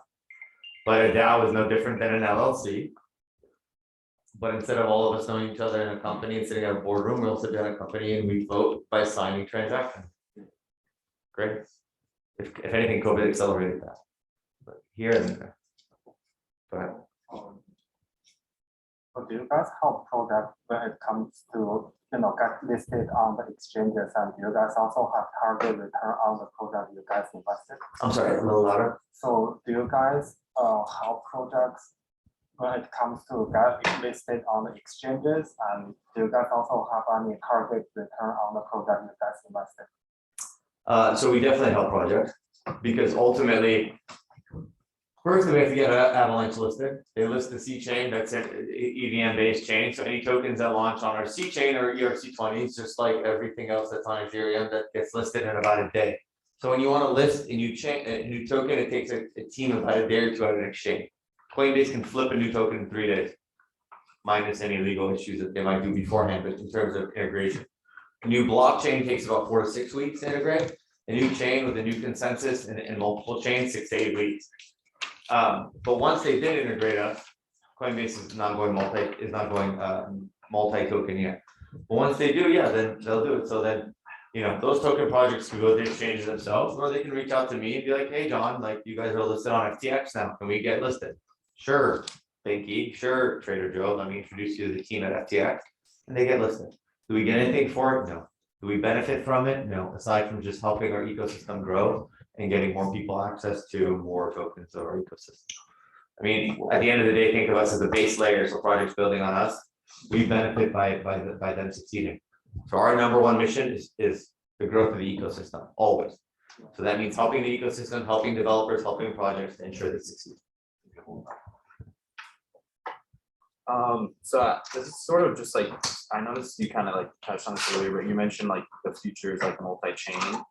But a DAO is no different than an LLC. But instead of all of us knowing each other in a company and sitting at a boardroom, we'll sit down in a company and we vote by signing transactions. Great. If anything, COVID accelerated that. But here and there. Go ahead. So do you guys have product when it comes to get listed on the exchanges, and you guys also have target return on the product you guys invested? I'm sorry, a little louder. So do you guys have projects when it comes to get listed on the exchanges, and do you guys also have any target return on the product you guys invested? So we definitely help projects because ultimately, first we have to get Avalanche listed. They list the C chain, that's an EVM based chain. So any tokens that launch on our C chain or ERC20s, just like everything else that's on Ethereum, that gets listed in about a day. So when you want to list a new token, it takes a team about a day or two at an exchange. Coinbase can flip a new token in 3 days, minus any legal issues that they might do beforehand, but in terms of integration. A new blockchain takes about 4 to 6 weeks to integrate. A new chain with a new consensus and multiple chains, 6 to 8 weeks. But once they did integrate us, Coinbase is not going multi-token yet. But once they do, yeah, then they'll do it. So then, those token projects can go to the exchanges themselves, or they can reach out to me and be like, hey, John, like you guys are listed on FTX now. Can we get listed? Sure, Binky, sure, Trader Joe, let me introduce you to the team at FTX, and they get listed. Do we get anything for it? No. Do we benefit from it? No, aside from just helping our ecosystem grow and getting more people access to more tokens of our ecosystem. I mean, at the end of the day, think of us as the base layer, so projects building on us, we benefit by them succeeding. So our number one mission is the growth of the ecosystem, always. So that means helping the ecosystem, helping developers, helping projects to ensure they succeed. So this is sort of just like, I noticed you kind of like touched on this earlier, but you mentioned like the future is like multi-chain.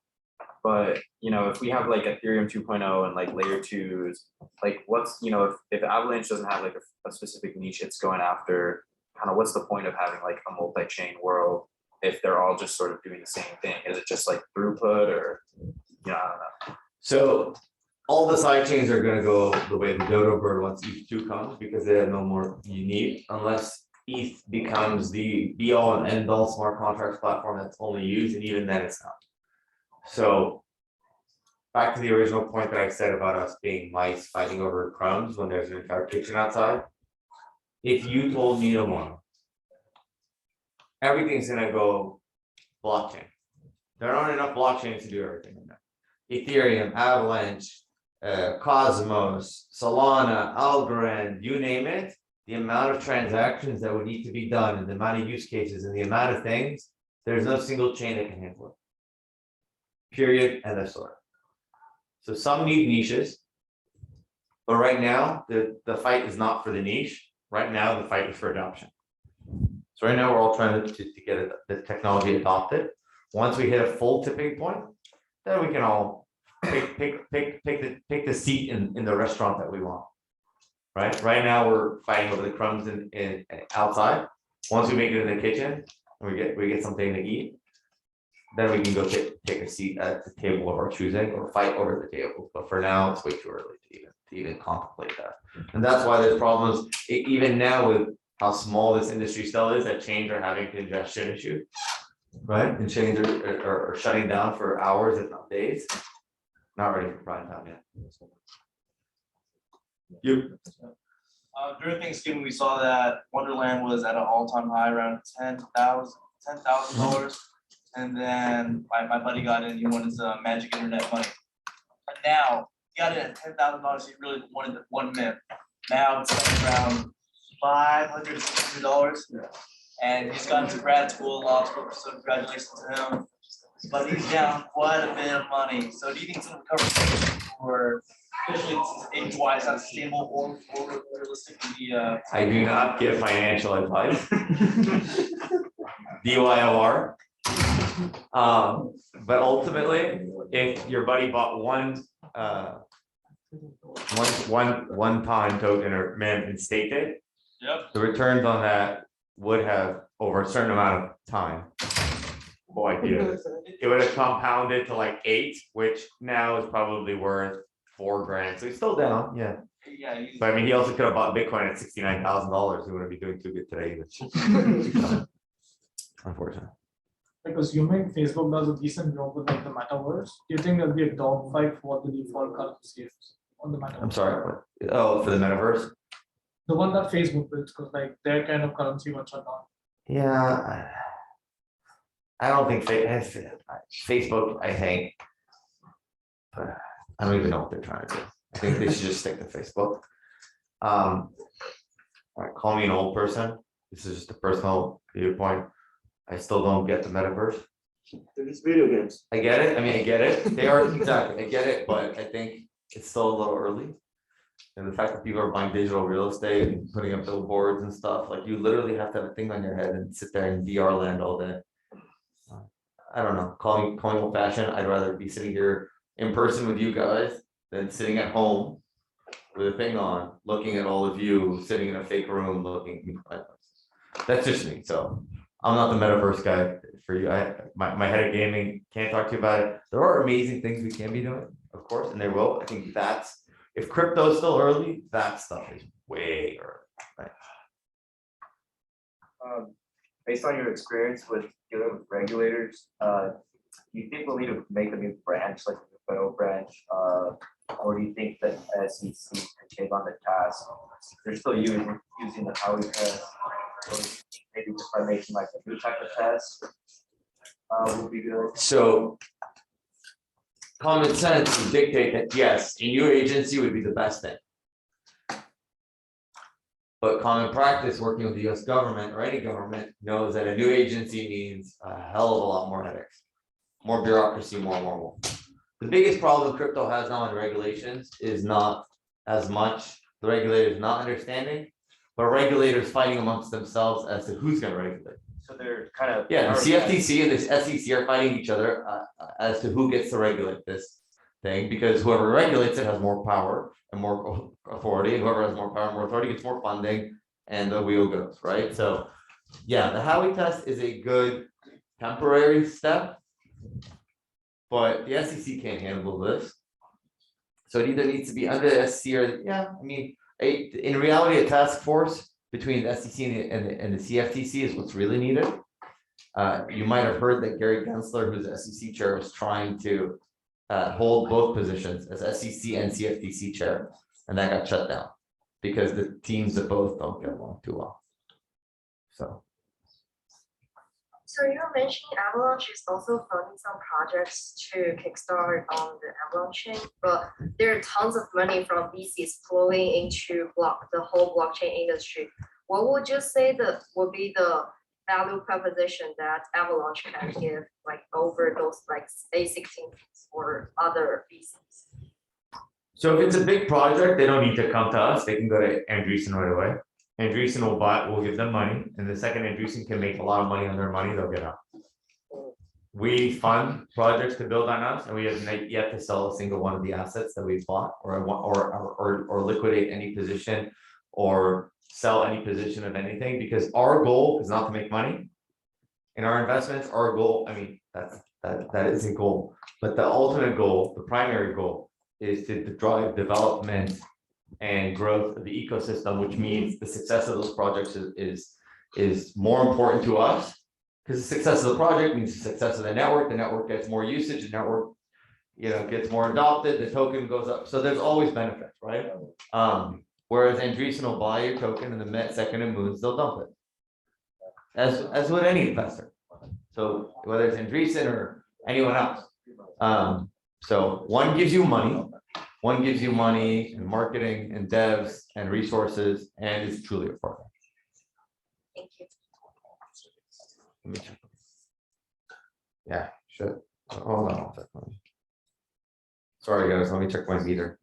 But you know, if we have like Ethereum 2.0 and like layer 2s, like what's, you know, if Avalanche doesn't have like a specific niche it's going after, kind of what's the point of having like a multi-chain world if they're all just sort of doing the same thing? Is it just like throughput, or, you know, I don't know. So all the side chains are going to go the way the dodo bird once ETH2 comes, because they have no more unique, unless ETH becomes the be all and end all smart contracts platform that's only used, and even then it's not. So back to the original point that I said about us being mice fighting over crumbs when there's an entire kitchen outside. If you told me tomorrow everything's gonna go blockchain, there aren't enough blockchains to do everything in that. Ethereum, Avalanche, Cosmos, Solana, Algorand, you name it, the amount of transactions that would need to be done and the amount of use cases and the amount of things, there's no single chain that can handle it. Period. End of story. So some need niches, but right now the fight is not for the niche. Right now the fight is for adoption. So right now we're all trying to get the technology adopted. Once we hit a full tipping point, then we can all pick the seat in the restaurant that we want. Right now we're fighting over the crumbs in outside. Once we make it in the kitchen and we get something to eat, then we can go take a seat at the table of our choosing or fight over the table. But for now, it's way too early to even contemplate that. And that's why there's problems even now with how small this industry still is, that chains are having congestion issues, right? And chains are shutting down for hours, if not days. Not ready for prime time yet. You. During Thanksgiving, we saw that Wonderland was at an all-time high, around $10,000. And then my buddy got in, he wanted his magic internet money. And now he got in at $10,000, he really wanted the 1 minute. Now it's around $500 to $600. And he's gone to grad school, law school, so congratulations to him. But he's down quite a bit of money. So do you think it's going to recover, or especially age-wise, not sustainable or realistically? I do not give financial advice. DYOR. But ultimately, if your buddy bought one time token or mint and staked it, yep, the returns on that would have, over a certain amount of time, boy, it would have compounded to like 8, which now is probably worth $4 grand. So he's still down, yeah. Yeah. But I mean, he also could have bought Bitcoin at $69,000. He wouldn't be doing too good today either. Unfortunately. Like assuming Facebook does a decent job with like the metaverse, do you think there'll be a dogfight for what the default currency is on the metaverse? I'm sorry. Oh, for the metaverse? The one that Facebook builds, because like their kind of currency was shut down. Yeah, I don't think Facebook. I think I don't even know what they're trying to do. I think they should just stick to Facebook. All right, call me an old person. This is just a personal viewpoint. I still don't get the metaverse. They're just video games. I get it. I mean, I get it. They are exactly. I get it, but I think it's still a little early. And the fact that people are buying digital real estate and putting up billboards and stuff, like you literally have to have a thing on your head and sit there in VR land all day. I don't know. Calling me old fashioned. I'd rather be sitting here in person with you guys than sitting at home with a thing on, looking at all of you sitting in a fake room looking. That's just me. So I'm not the metaverse guy for you. My head of gaming can't talk to you about it. There are amazing things we can be doing, of course, and they will. I think that's, if crypto is still early, that stuff is way early. Right? Based on your experience with dealing with regulators, do you think we'll need to make a new branch, like a federal branch, or do you think that SEC could take on the task? They're still using the Howey test, or do you think maybe just by making like a new type of test would be good? So common sense would dictate that yes, a new agency would be the best thing. But common practice working with the US government or any government knows that a new agency means a hell of a lot more headaches, more bureaucracy, more. The biggest problem crypto has now in regulations is not as much the regulators not understanding, but regulators fighting amongst themselves as to who's going to regulate. So they're kind of. Yeah, the CFTC and the SEC are fighting each other as to who gets to regulate this thing, because whoever regulates it has more power and more authority, and whoever has more power and more authority gets more funding, and the wheel goes, right? So yeah, the Howey test is a good temporary step, but the SEC can't handle this. So it either needs to be under the SEC or, yeah, I mean, in reality, a task force between the SEC and the CFTC is what's really needed. You might have heard that Gary Gensler, who's the SEC chair, was trying to hold both positions as SEC and CFTC chair, and that got shut down because the teams of both don't get along too well. So you were mentioning Avalanche is also funding some projects to kickstart on the Avalanche chain, but there are tons of money from VCs flowing into the whole blockchain industry. What would you say would be the value proposition that Avalanche can give, like over those like A16 or other VCs? So if it's a big project, they don't need to come to us. They can go to Andreessen right away. Andreessen will give them money, and the second Andreessen can make a lot of money on their money, they'll get out. We fund projects to build on us, and we have yet to sell a single one of the assets that we've bought, or liquidate any position, or sell any position of anything, because our goal is not to make money. In our investments, our goal, I mean, that is a goal, but the ultimate goal, the primary goal, is to drive development and growth of the ecosystem, which means the success of those projects is more important to us, because the success of the project means the success of the network gets more usage, the network, gets more adopted, the token goes up, so there's always benefits, right? Whereas Andreessen will buy your token, and the second it moves, they'll dump it, as with any investor. So whether it's Andreessen or anyone else, so one gives you money and marketing and devs and resources, and is truly a partner. Thank you. Let me check. Yeah, sure. Hold on. Sorry guys, let me check my meter.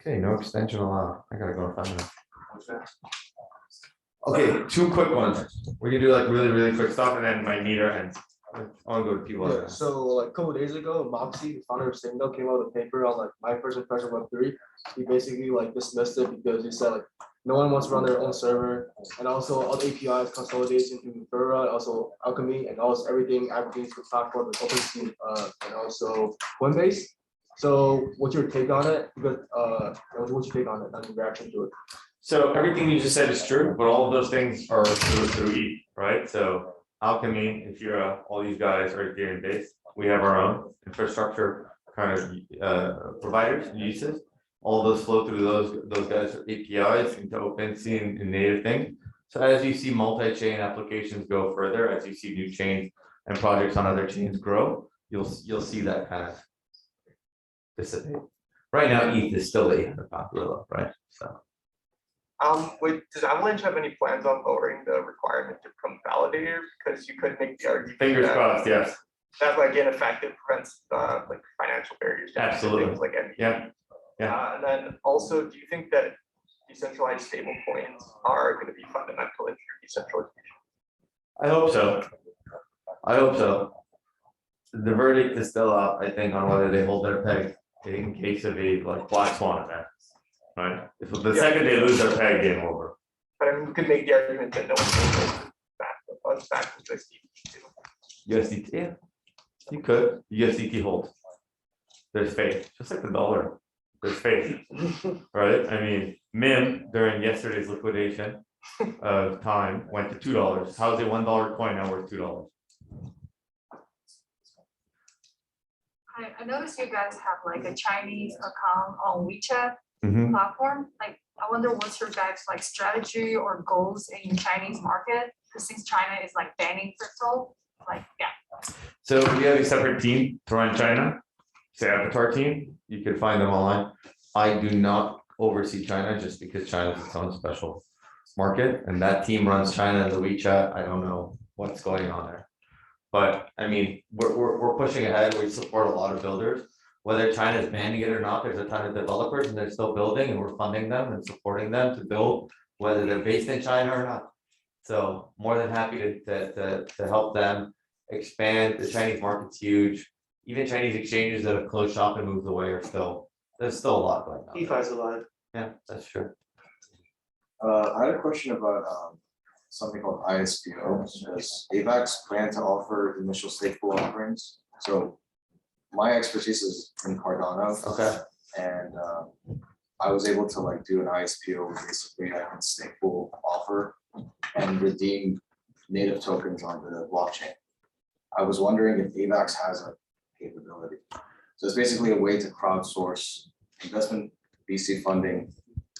Okay, no extension allowed. I gotta go in 5 minutes. Okay, 2 quick ones. We're gonna do like really quick stuff, and then my meter ends. I want to go to people. Yeah, so like a couple days ago, Moxie, the founder of Signal, came out with a paper on like my first impression of Web3. He basically like dismissed it because he said like no one wants to run their own server, and also all the APIs consolidates into Vera, also Alchemy, and also everything aggregates to the platform with OpenSea and also Coinbase. So what's your take on it? Because what's your take on it and your reaction to it? So everything you just said is true, but all of those things are through ETH, right? So Alchemy, if you're all these guys are Ethereum based, we have our own infrastructure kind of providers and uses. All those flow through those guys APIs into OpenSea and native things. So as you see multi-chain applications go further, as you see new chains and projects on other chains grow, you'll see that kind of dissipate. Right now, ETH is still £800 below, right? So. Does Avalanche have any plans on lowering the requirement to become validator? Because you could make the argument. Fingers crossed, yes. That like in effect it prevents like financial barriers. Absolutely. Things like NFTs. Yeah. And then also, do you think that decentralized stable coins are going to be fundamental in your decentralization? I hope so. The verdict is still out, I think, on whether they hold their peg in case of a black swan event. Right. If the second they lose their peg, game over. But I mean, we could make the argument that no one's back with USDT, yeah, you could. USDT holds. There's faith, just like the dollar. There's faith, right? I mean, MIM during yesterday's liquidation of time went to $2. How's a $1 coin now worth $2? I noticed you guys have like a Chinese account on WeChat Mhm. platform. Like, I wonder what's your guys' like strategy or goals in Chinese market? Because since China is like banning crypto, like, yeah. So we have a separate team to run China. It's the Avatar team. You can find them online. I do not oversee China just because China is its own special market, and that team runs China and the WeChat. I don't know what's going on there. But I mean, we're pushing ahead. We support a lot of builders. Whether China is banning it or not, there's a ton of developers and they're still building, and we're funding them and supporting them to build, whether they're based in China or not. So more than happy to help them expand. The Chinese market's huge. Even Chinese exchanges that have closed shop and moved away are still, there's still a lot going on. DeFi's alive. Yeah, that's true. I had a question about something called ISPO. Does AVAX plan to offer initial stake pool offerings? So my expertise is in Cardano. Okay. And I was able to like do an ISPO where basically I can stake pool offer and redeem native tokens on the blockchain. I was wondering if AVAX has a capability. So it's basically a way to crowdsource investment VC funding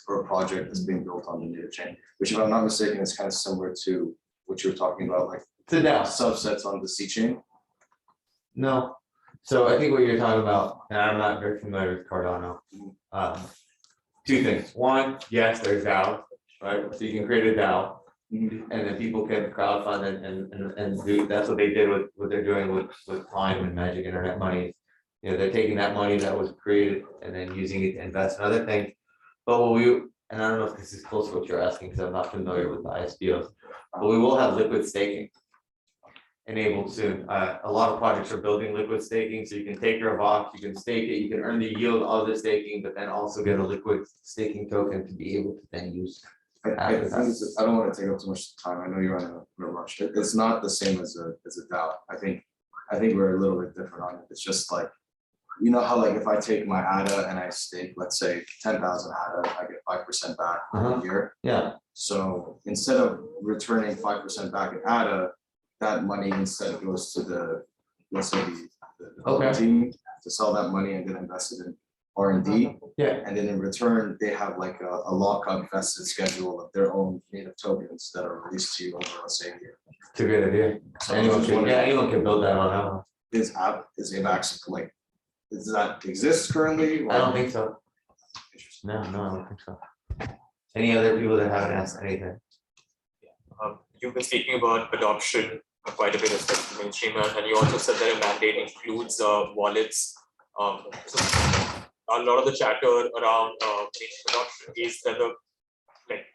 for a project that's being built on the native chain, which if I'm not mistaken is kind of similar to what you were talking about, like subsets on the C chain. No. So I think what you're talking about, and I'm not very familiar with Cardano. Two things. One, yes, there's DAO, right? So you can create a DAO. And then people can crowdfund and do, that's what they did with what they're doing with Prime and Magic Internet Money. You know, they're taking that money that was created and then using it to invest in other things. But what we, and I don't know if this is close to what you're asking, because I'm not familiar with the ISPOs, but we will have liquid staking enabled soon. A lot of projects are building liquid staking, so you can take your AVAX, you can stake it, you can earn the yield of the staking, but then also get a liquid staking token to be able to then use. I don't want to take up too much time. I know you're on a rush. It's not the same as a DAO. I think we're a little bit different on it. It's just like, you know how like if I take my ADA and I stake, let's say 10,000 ADA, I get 5% back a year. Yeah. So instead of returning 5% back in ADA, that money instead goes to the, let's say the team to sell that money and get invested in R&D. Yeah. And then in return, they have like a lockup vested schedule of their own native tokens that are released to you over, let's say, a year. It's a great idea. So anyone can build that on Avalanche. Is AVAX like, does that exist currently? I don't think so. No, I don't think so. Any other people that haven't asked anything? You've been speaking about adoption quite a bit, especially mainstream, and you also said that a mandate includes wallets. So a lot of the chatter around adoption is that the like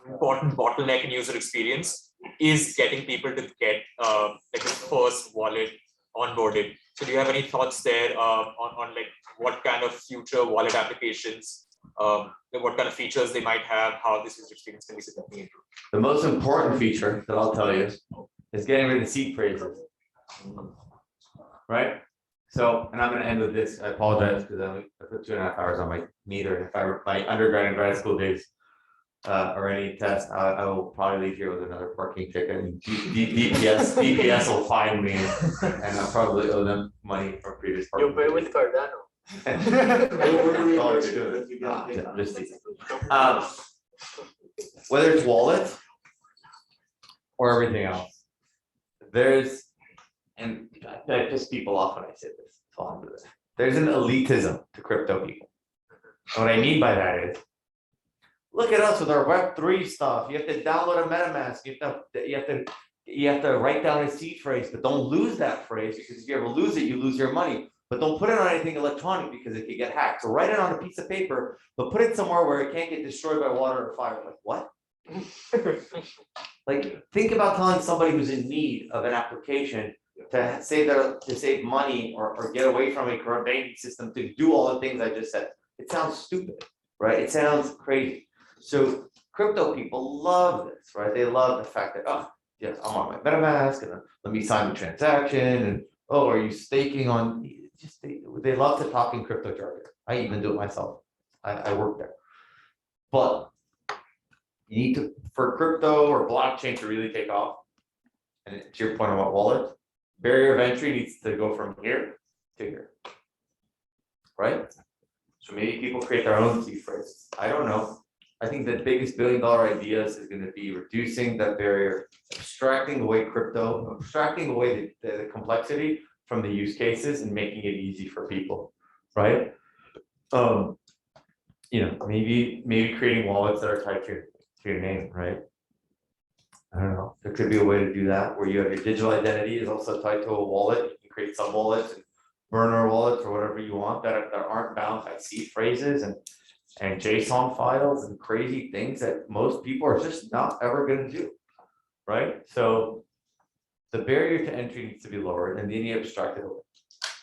important bottleneck in user experience is getting people to get like a first wallet onboarded. So do you have any thoughts there on like what kind of future wallet applications, what kind of features they might have, how this user experience can be significantly improved? The most important feature that I'll tell you is getting rid of seed phrases. Right? So, and I'm going to end with this. I apologize because I put 2.5 hours on my meter. If I were my undergrad and grad school days or any test, I will probably leave here with another parking ticket. And DPS will find me, and I'll probably owe them money for previous parking. You'll pay with Cardano. Whether it's wallet or everything else, there's, and I piss people off when I say this, so I'll do this. There's an elitism to crypto people. And what I mean by that is, look at us with our Web3 stuff. You have to download a MetaMask. You have to write down a seed phrase, but don't lose that phrase, because if you ever lose it, you lose your money. But don't put it on anything electronic because it could get hacked. So write it on a piece of paper, but put it somewhere where it can't get destroyed by water or fire. Like what? Like think about telling somebody who's in need of an application to save money or get away from a current banking system to do all the things I just said. It sounds stupid, right? It sounds crazy. So crypto people love this, right? They love the fact that, oh, yes, I'm on my MetaMask and let me sign the transaction. And oh, are you staking on? Just they love to talk in crypto jargon. I even do it myself. I work there. But you need to, for crypto or blockchain to really take off, and to your point about wallets, barrier of entry needs to go from here to here. Right? So maybe people create their own seed phrases. I don't know. I think the biggest billion-dollar ideas is going to be reducing that barrier, abstracting away crypto, abstracting away the complexity from the use cases and making it easy for people, right? You know, maybe creating wallets that are tied to your name, right? I don't know. There could be a way to do that where you have your digital identity is also tied to a wallet. You can create sub wallets and burner wallets or whatever you want that aren't bound by seed phrases and JSON files and crazy things that most people are just not ever going to do, right? So the barrier to entry needs to be lowered, and then you abstract it away.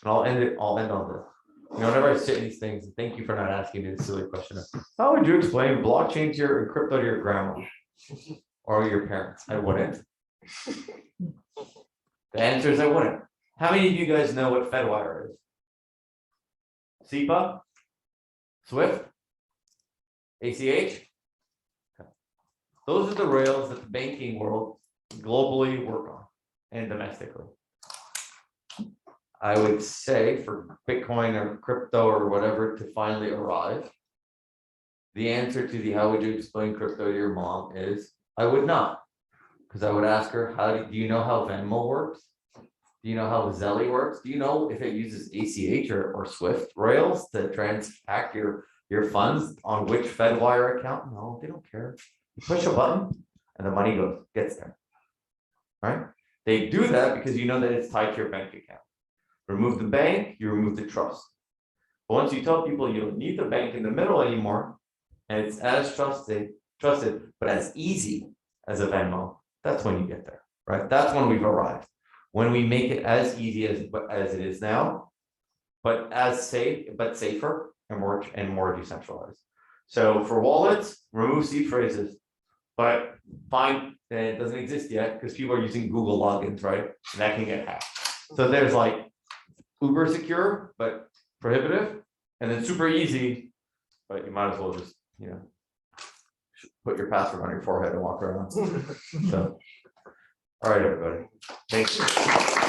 And I'll end on this. You know, whenever I sit in these things, and thank you for not asking me this silly question. How would you explain blockchain to your crypto to your grandma or your parents? I wouldn't. The answer is I wouldn't. How many of you guys know what Fedwire is? SEPA? SWIFT? ACH? Okay. Those are the rails that the banking world globally work on and domestically. I would say for Bitcoin or crypto or whatever to finally arrive, the answer to the how would you explain crypto to your mom is I would not. Because I would ask her, do you know how Venmo works? Do you know how Zelly works? Do you know if it uses ACH or Swift rails to transact your funds on which Fedwire account? No, they don't care. You push a button and the money gets there. Right? They do that because you know that it's tied to your bank account. Remove the bank, you remove the trust. But once you tell people you don't need the bank in the middle anymore, and it's as trusted, but as easy as a Venmo, that's when you get there, right? That's when we've arrived. When we make it as easy as it is now, but as safe, but safer and more decentralized. So for wallets, remove seed phrases, but find that it doesn't exist yet because people are using Google logins, right? And that can get hacked. So there's like uber secure, but prohibitive, and then super easy, but you might as well just, you know, put your password on your forehead and walk around. So, all right, everybody. Thank you.